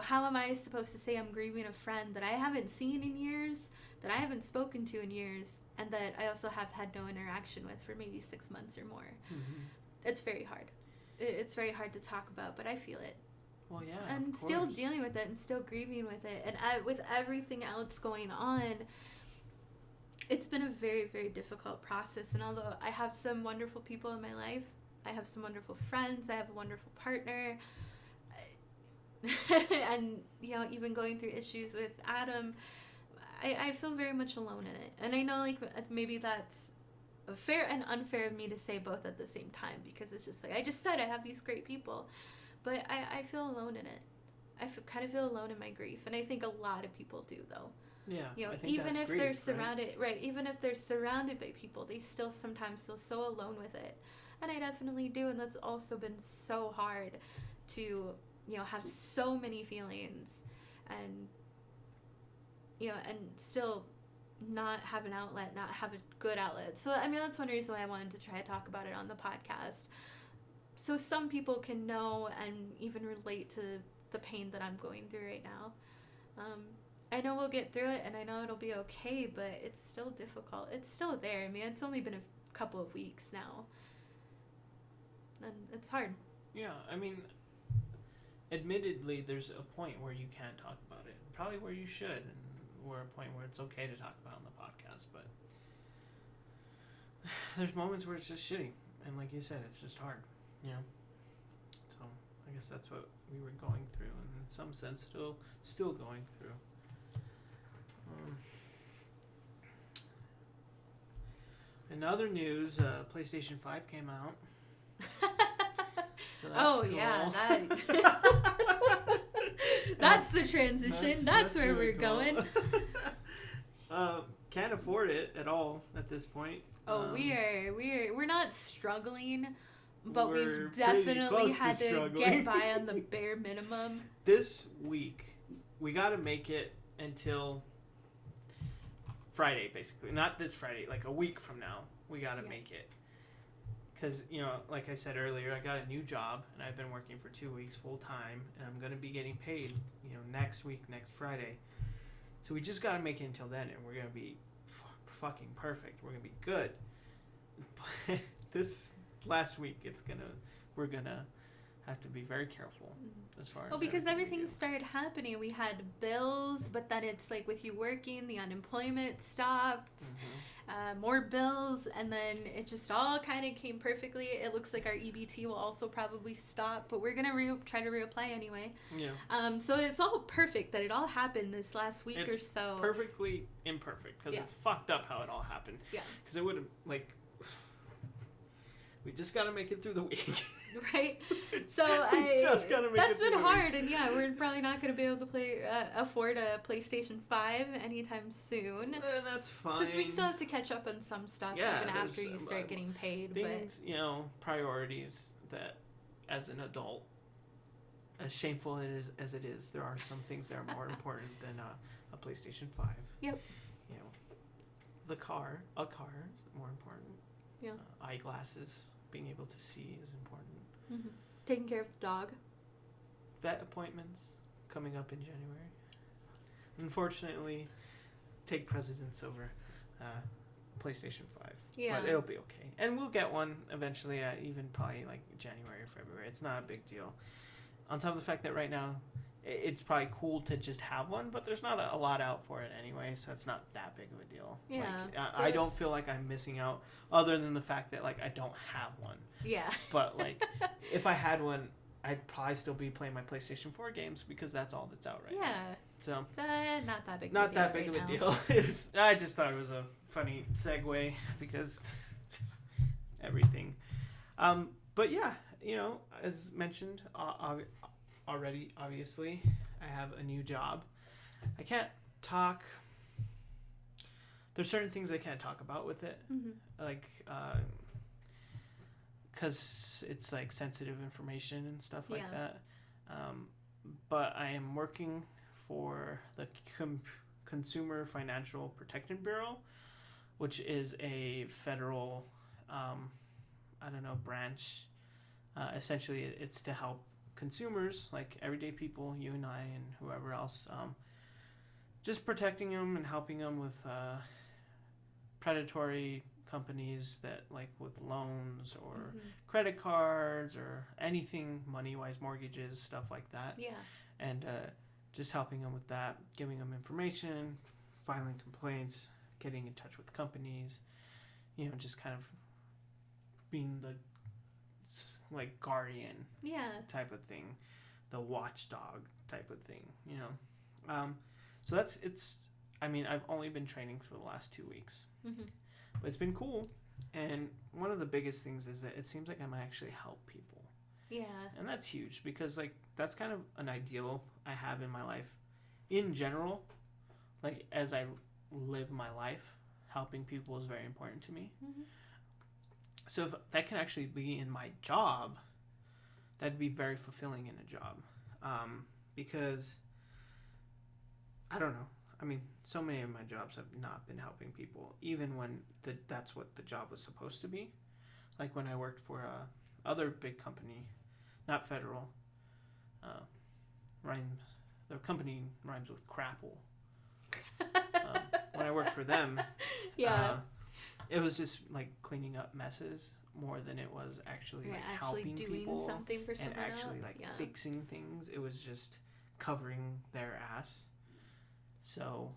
How am I supposed to say I'm grieving a friend that I haven't seen in years, that I haven't spoken to in years, and that I also have had no interaction with for maybe 6 months or more? It's very hard. It's very hard to talk about, but I feel it. Well, yeah, and still dealing with it and still grieving with it. And with everything else going on, it's been a very, very difficult process. And although I have some wonderful people in my life, I have some wonderful friends, I have a wonderful partner, and even going through issues with Adam, I feel very much alone in it. And I know maybe that's fair and unfair of me to say both at the same time, because it's just I just said I have these great people, but I feel alone in it. Kind of feel alone in my grief, and I think a lot of people do, though. Yeah, I think even that's if grief, they're surrounded, right? Even if they're surrounded by people, they still sometimes feel so alone with it, and I definitely do. And that's also been so hard to have so many feelings, and and still not have an outlet, not have a good outlet. So I mean, that's one reason why I wanted to try to talk about it on the podcast, so some people can know and even relate to the pain that I'm going through right now. I know we'll get through it, and I know it'll be okay, but it's still difficult. It's still there. I mean, it's only been a couple of weeks now. And it's hard. Yeah, I mean, admittedly, there's a point where you can talk about it. Probably where you should, and where a point where it's okay to talk about on the podcast, but there's moments where it's just shitty. And like you said, it's just hard, you know? So, I guess that's what we were going through, and in some sense, still going through. In other news, PlayStation 5 came out. So that's cool. Yeah, that's the transition. That's where really we're going. Can't afford it at all at this point. We're not struggling, but We're we've definitely pretty close had to struggling. get by on the bare minimum. This week, we got to make it until Friday, basically. Not this Friday, like a week from now, we got to make it. Because, you know, like I said earlier, I got a new job, and I've been working for 2 weeks full time, and I'm going to be getting paid, you know, next week, next Friday. So we just got to make it until then, and we're going to be fucking perfect. We're going to be good. But this last week, we're going to have to be very careful as far as... Well, because everything started happening. We had bills, but then it's like with you working, the unemployment stopped. More bills, and then it just all kind of came perfectly. It looks like our EBT will also probably stop, but we're gonna try to reapply anyway. Yeah. So it's all perfect that it all happened this last week or so. Perfectly imperfect, because it's fucked up how it all happened. Yeah. Because it would have, like, we just gotta make it through the week. Right. So just gotta make that's it been hard, and yeah, we're probably not gonna be able to afford a PlayStation 5 anytime soon. That's fine. Because we still have to catch up on some stuff even after you start getting paid. Things, you know, priorities that, as an adult, as shameful as it is, there are some things that are more important than a PlayStation 5. Yep. You know, a car is more important. Yeah. Eyeglasses, being able to see is important. Mm-hmm. Taking care of the dog. Vet appointments coming up in January. Unfortunately, take precedence over PlayStation 5. Yeah. But it'll be okay. And we'll get one eventually, even probably like January or February. It's not a big deal. On top of the fact that right now, it's probably cool to just have one, but there's not a lot out for it anyway, so it's not that big of a deal. Yeah. Like, I don't feel like I'm missing out, other than the fact that, like, I don't have one. Yeah. But, like, if I had one, I'd probably still be playing my PlayStation 4 games, because that's all that's out right now. Yeah. So, it's not that big not that big of a deal. I just thought it was a funny segue, because just everything. But yeah, you know, as mentioned already, obviously, I have a new job. I can't talk... There's certain things I can't talk about with it. Mm-hmm. Like, because it's, like, sensitive information and stuff like that. But I am working for the Consumer Financial Protection Bureau, which is a federal, branch. Essentially, it's to help consumers, like everyday people, you and I and whoever else, just protecting them and helping them with predatory companies that, like, with loans or credit cards or anything money-wise, mortgages, stuff like that. Yeah. And just helping them with that, giving them information, filing complaints, getting in touch with companies, you know, just kind of being the, like, guardian type of thing, the watchdog type of thing, you know. So I've only been training for the last 2 weeks, but it's been cool. And one of the biggest things is that it seems like I might actually help people. Yeah. And that's huge, because, like, that's kind of an ideal I have in my life in general. Like, as I live my life, helping people is very important to me. So if that can actually be in my job, that'd be very fulfilling in a job. Because, I don't know. I mean, so many of my jobs have not been helping people, even when that's what the job was supposed to be. Like when I worked for other big company, not federal, the company rhymes with Crapple. when I worked for them, Yeah. it was just like cleaning up messes more than it was actually like actually helping doing people something for and someone actually else. like Yeah. fixing things. It was just covering their ass. So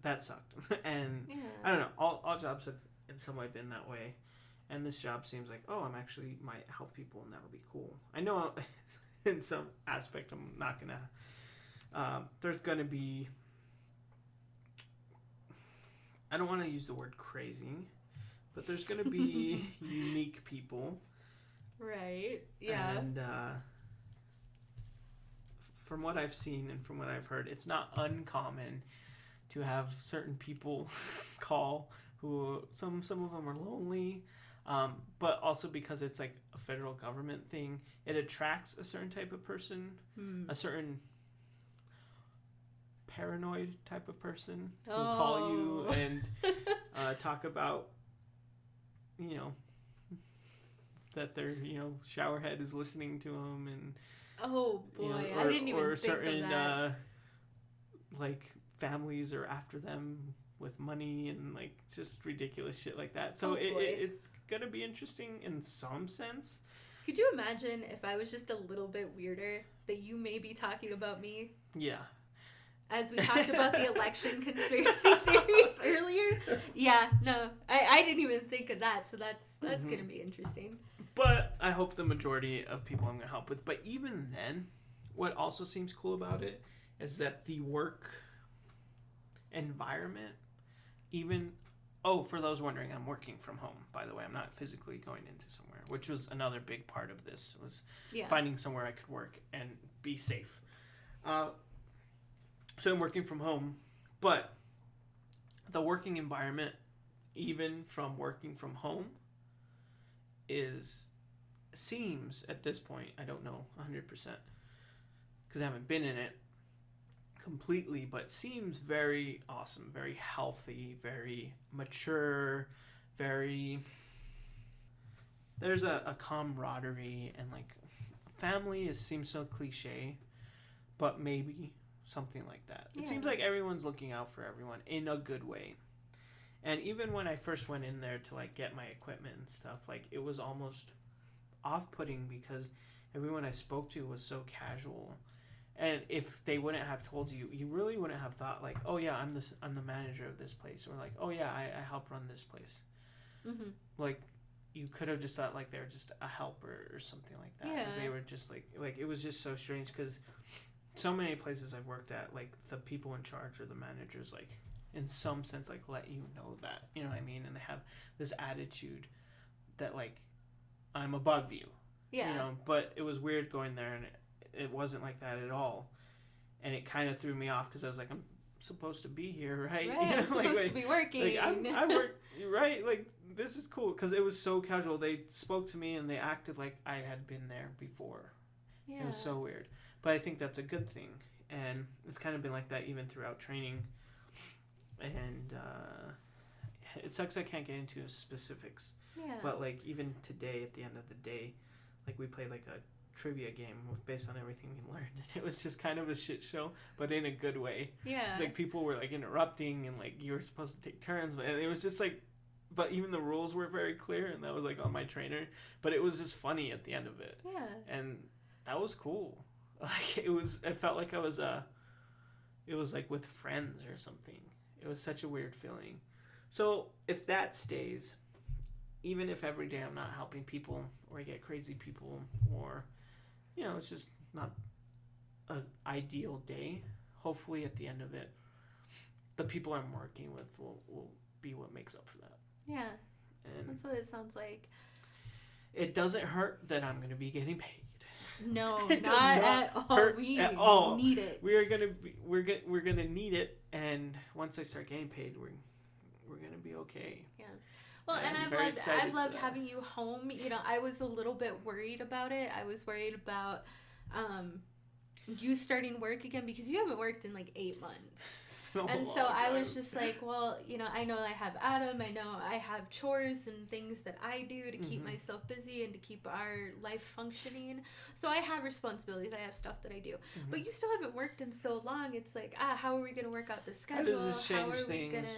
that sucked. And Yeah. I don't know, all jobs have in some way been that way. And this job seems like, oh, I'm actually might help people and that'll be cool. I know in some aspect I'm not gonna there's gonna be, I don't want to use the word crazy, but there's gonna be unique people. Right. Yeah. And from what I've seen and from what I've heard, it's not uncommon to have certain people call who some of them are lonely, but also because it's like a federal government thing, it attracts a certain type of person, a certain paranoid type of person who call you and talk about, you know, that their shower head is listening to them and oh boy, I didn't even or think certain of that. like families are after them with money and like just ridiculous shit like that. So it's gonna be interesting in some sense. Could you imagine if I was just a little bit weirder that you may be talking about me? Yeah. As we talked about the election conspiracy theories earlier. Yeah, no, I didn't even think of that. So that's gonna be interesting. But I hope the majority of people I'm gonna help with. But even then, what also seems cool about it is that the work environment, for those wondering, I'm working from home, by the way. I'm not physically going into somewhere, which was another big part of this, was finding somewhere I could work and be safe. So I'm working from home, but the working environment, even from working from home, seems at this point, I don't know 100% because I haven't been in it completely, but seems very awesome, very healthy, very mature, there's a camaraderie, and like family seems so cliche, but maybe something like that. It seems like everyone's looking out for everyone in a good way. And even when I first went in there to like get my equipment and stuff, like it was almost off-putting because everyone I spoke to was so casual. And if they wouldn't have told you, you really wouldn't have thought like, oh yeah, I'm the manager of this place, or like, oh yeah, I help run this place. Mm-hmm. Like you could have just thought like they were just a helper or something like that. Yeah. They were just like it was just so strange because so many places I've worked at, like the people in charge or the managers, like in some sense, like let you know that, you know what I mean? And they have this attitude that like I'm above you. Yeah. You know, but it was weird going there and it wasn't like that at all. And it kind of threw me off because I was like, I'm supposed to be here, right? Right, I'm supposed to be working. Like, I work, right? Like, this is cool because it was so casual. They spoke to me and they acted like I had been there before. Yeah. It was so weird. But I think that's a good thing. And it's kind of been like that even throughout training. And it sucks I can't get into specifics. Yeah. But, like, even today, at the end of the day, like, we played, like, a trivia game based on everything we learned. And it was just kind of a shit show, but in a good way. Yeah. It's like people were, like, interrupting and, like, you were supposed to take turns. And it was just, like, but even the rules were very clear, and that was, like, on my trainer. But it was just funny at the end of it. Yeah. And that was cool. Like, it felt like it was like with friends or something. It was such a weird feeling. So if that stays, even if every day I'm not helping people or I get crazy people or, you know, it's just not an ideal day, hopefully at the end of it, the people I'm working with will be what makes up for that. Yeah, and that's what it sounds like. It doesn't hurt that I'm going to be getting paid. No, not at all. We need it. We're gonna need it, and once I start getting paid, we're gonna be okay. Yeah. Well, and I've loved having you home. You know, I was a little bit worried about it. I was worried about you starting work again because you haven't worked in like 8 months. And so I was just like, well, you know I have Adam, I know I have chores and things that I do to keep myself busy and to keep our life functioning. So I have responsibilities, I have stuff that I do. But you still haven't worked in so long. It's like, how are we going to work out the schedule? How are we going to,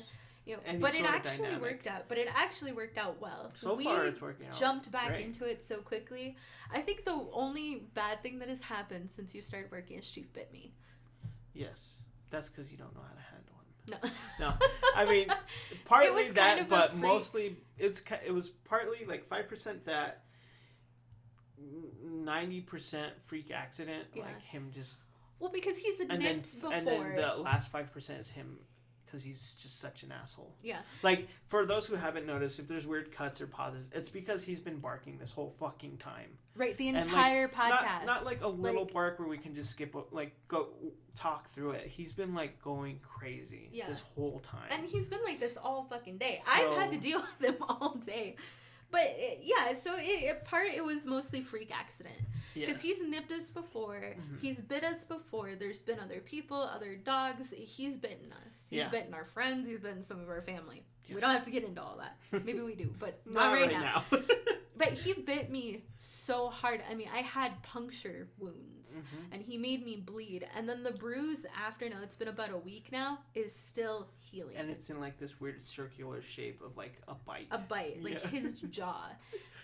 but it actually worked out. But it actually worked out well. So far, it's working out. Jumped back great. into it so quickly. I think the only bad thing that has happened since you started working is Chief bit me. Yes, that's because you don't know how to handle him. No, I mean, partly that, but mostly it was partly like 5% that, 90% freak accident, like him just. Well, because he's nipped before. And then the last 5% is him. Because he's just such an asshole. Yeah. Like, for those who haven't noticed, if there's weird cuts or pauses, it's because he's been barking this whole fucking time. Right, the entire podcast. Not like a little bark where we can just skip, go talk through it. He's been, going crazy this whole time. And he's been like this all fucking day. I've had to deal with him all day. But, so it was mostly freak accident. Because he's nipped us before. He's bit us before. There's been other people, other dogs. He's bitten us. He's bitten our friends. He's bitten some of our family. Yes. We don't have to get into all that. Maybe we do, but not right now. But he bit me so hard. I mean, I had puncture wounds. And he made me bleed. And then the bruise after, now it's been about a week now, is still healing. And it's in this weird circular shape of a bite. A bite, his jaw.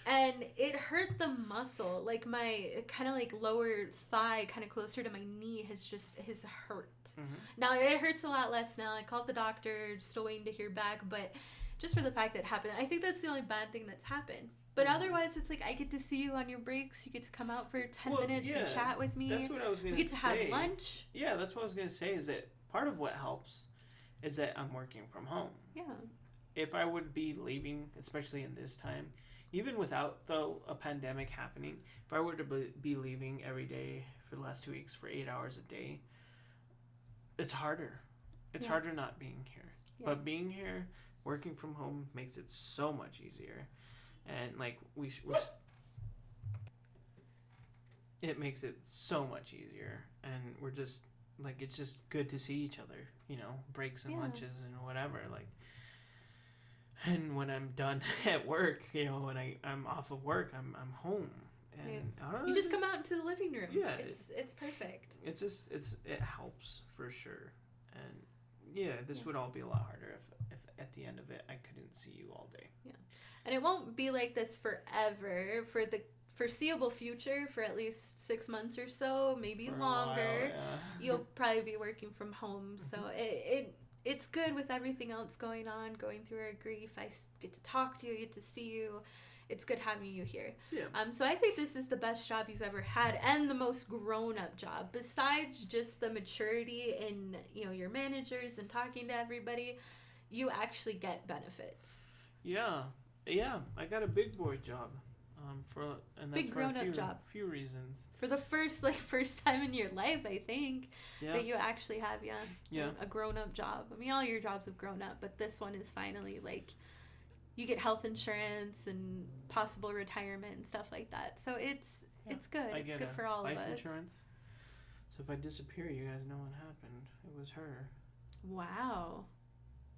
And it hurt the muscle, my kind of lower thigh, kind of closer to my knee, has hurt. Now it hurts a lot less now. I called the doctor, still waiting to hear back, but just for the fact that it happened, I think that's the only bad thing that's happened. But otherwise, it's I get to see you on your breaks. You get to come out for 10 minutes and chat with me. That's what I was going to say. We get to have lunch. Yeah, that's what I was going to say, is that part of what helps is that I'm working from home. Yeah. If I would be leaving, especially in this time, even without, a pandemic happening, if I were to be leaving every day for the last 2 weeks for 8 hours a day, it's harder. It's harder not being here. Yeah. But being here, working from home, makes it so much easier. And, it makes it so much easier. And we're just, it's just good to see each other, breaks and lunches and whatever, And when I'm done at work, when I'm off of work, I'm home, and I don't know, you just come out into the living room. Yeah, it's perfect. It helps for sure, and this would all be a lot harder if at the end of it I couldn't see you all day. Yeah, and it won't be like this forever. For the foreseeable future, for at least 6 months or so, maybe for longer, you'll probably be working from home. So it's good with everything else going on, going through our grief. I get to talk to you, I get to see you. It's good having you here. Yeah. So I think this is the best job you've ever had, and the most grown-up job. Besides just the maturity in, your managers and talking to everybody, you actually get benefits. Yeah. I got a big boy job. And that's big grown-up job. Few reasons. For the first time in your life, I think, that you actually have, a grown-up job. I mean, all your jobs have grown up, but this one is finally, you get health insurance and possible retirement and stuff like that. So it's good. It's good for all of us. Life insurance. So if I disappear, you guys know what happened. It was her. Wow.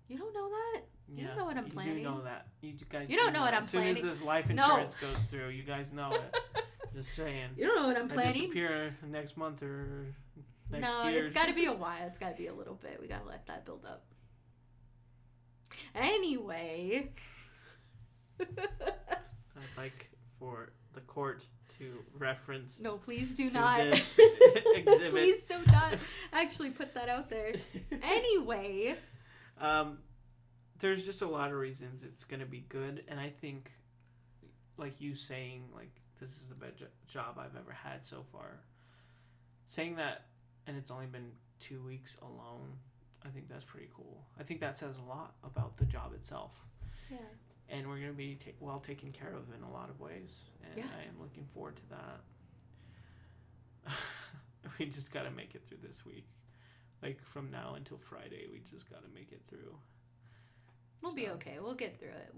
You don't know that? You don't know what I'm planning. You do know that. You guys. You don't know what I'm planning. As soon as this life insurance goes through, you guys know it. Just saying. You don't know what I'm planning. I disappear next month or next year. No, it's got to be a while. It's got to be a little bit. We got to let that build up. Anyway. I'd like for the court to reference. No, please do not. This exhibit. Please do not actually put that out there. Anyway. There's just a lot of reasons it's going to be good. And I think, you saying, this is the best job I've ever had so far. Saying that, and it's only been 2 weeks alone, I think that's pretty cool. I think that says a lot about the job itself. Yeah. And we're going to be well taken care of in a lot of ways. And I am looking forward to that. We just got to make it through this week. From now until Friday, we just got to make it through. We'll be okay. We'll get through it.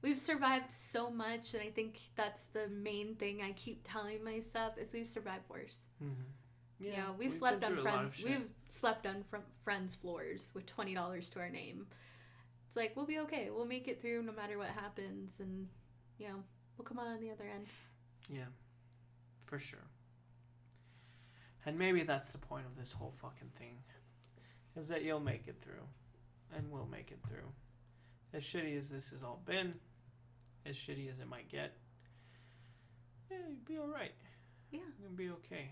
We've survived so much, and I think that's the main thing I keep telling myself is we've survived worse. Mm-hmm. You Yeah, know, we've been slept on through a lot of friends. shit. We've slept on friends' floors with $20 to our name. It's like we'll be okay. We'll make it through no matter what happens, and you know, we'll come out on the other end. Yeah, for sure. And maybe that's the point of this whole fucking thing, is that you'll make it through, and we'll make it through. As shitty as this has all been, as shitty as it might get, yeah, you'll be all right. Yeah, You're gonna be okay.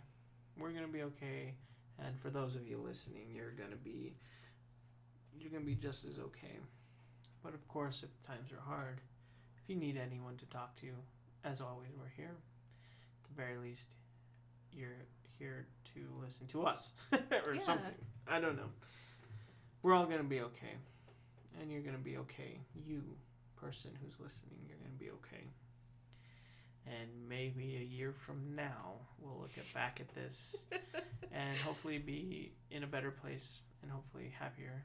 We're gonna be okay, and for those of you listening, you're gonna be just as okay. But of course, if times are hard, if you need anyone to talk to, as always, we're here. At the very least, you're here to listen to us or Yeah. something. I don't know. We're all gonna be okay, and you're gonna be okay. You, person who's listening, you're gonna be okay. And maybe a year from now, we'll look back at this and hopefully be in a better place and hopefully happier.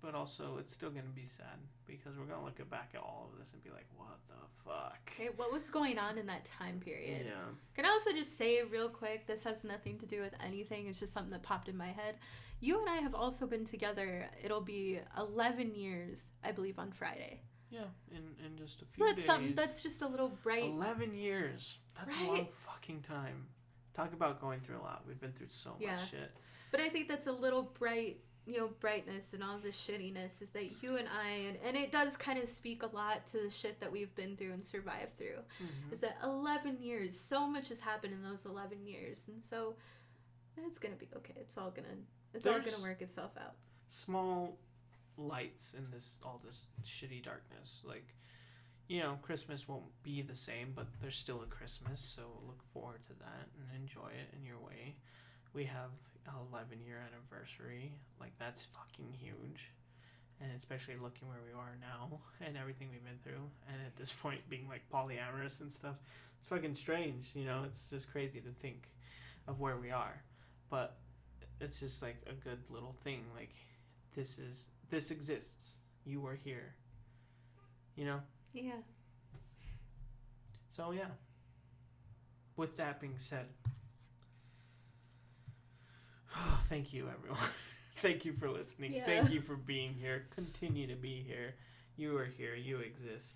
But also, it's still going to be sad because we're going to look back at all of this and be like, what the fuck? Okay, what was going on in that time period? Yeah. Can I also just say real quick, this has nothing to do with anything. It's just something that popped in my head. You and I have also been together. It'll be 11 years, I believe, on Friday. Yeah, in just a So few that's days. something that's just a little bright. 11 years. That's a long Right. fucking time. Talk about going through a lot. We've been through so much shit. But I think that's a little bright, you know, brightness and all this shittiness is that you and I, and it does kind of speak a lot to the shit that we've been through and survived through, is that 11 years, so much has happened in those 11 years. And so it's going to be okay. It's all going to work itself out. Small lights in all this shitty darkness. Like, you know, Christmas won't be the same, but there's still a Christmas, so look forward to that and enjoy it in your way. We have an 11-year anniversary. Like, that's fucking huge. And especially looking where we are now and everything we've been through, and at this point being like polyamorous and stuff, it's fucking strange, you know. It's just crazy to think of where we are, but it's just like a good little thing. Like, this exists. You are here, you know. Yeah. So yeah, with that being said, thank you everyone. Thank you for listening. Yeah. Thank you for being here. Continue to be here. You are here. You exist.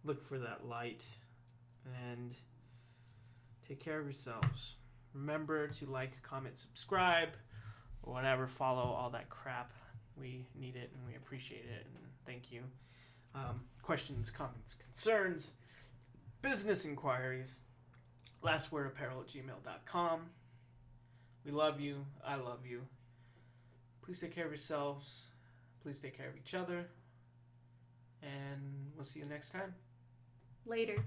Look for that light and take care of yourselves. Remember to like, comment, subscribe, or whatever. Follow all that crap. We need it and we appreciate it, and thank you. Questions, comments, concerns, business inquiries, lastwordapparel@gmail.com. We love you. I love you. Please take care of yourselves. Please take care of each other. And we'll see you next time. Later.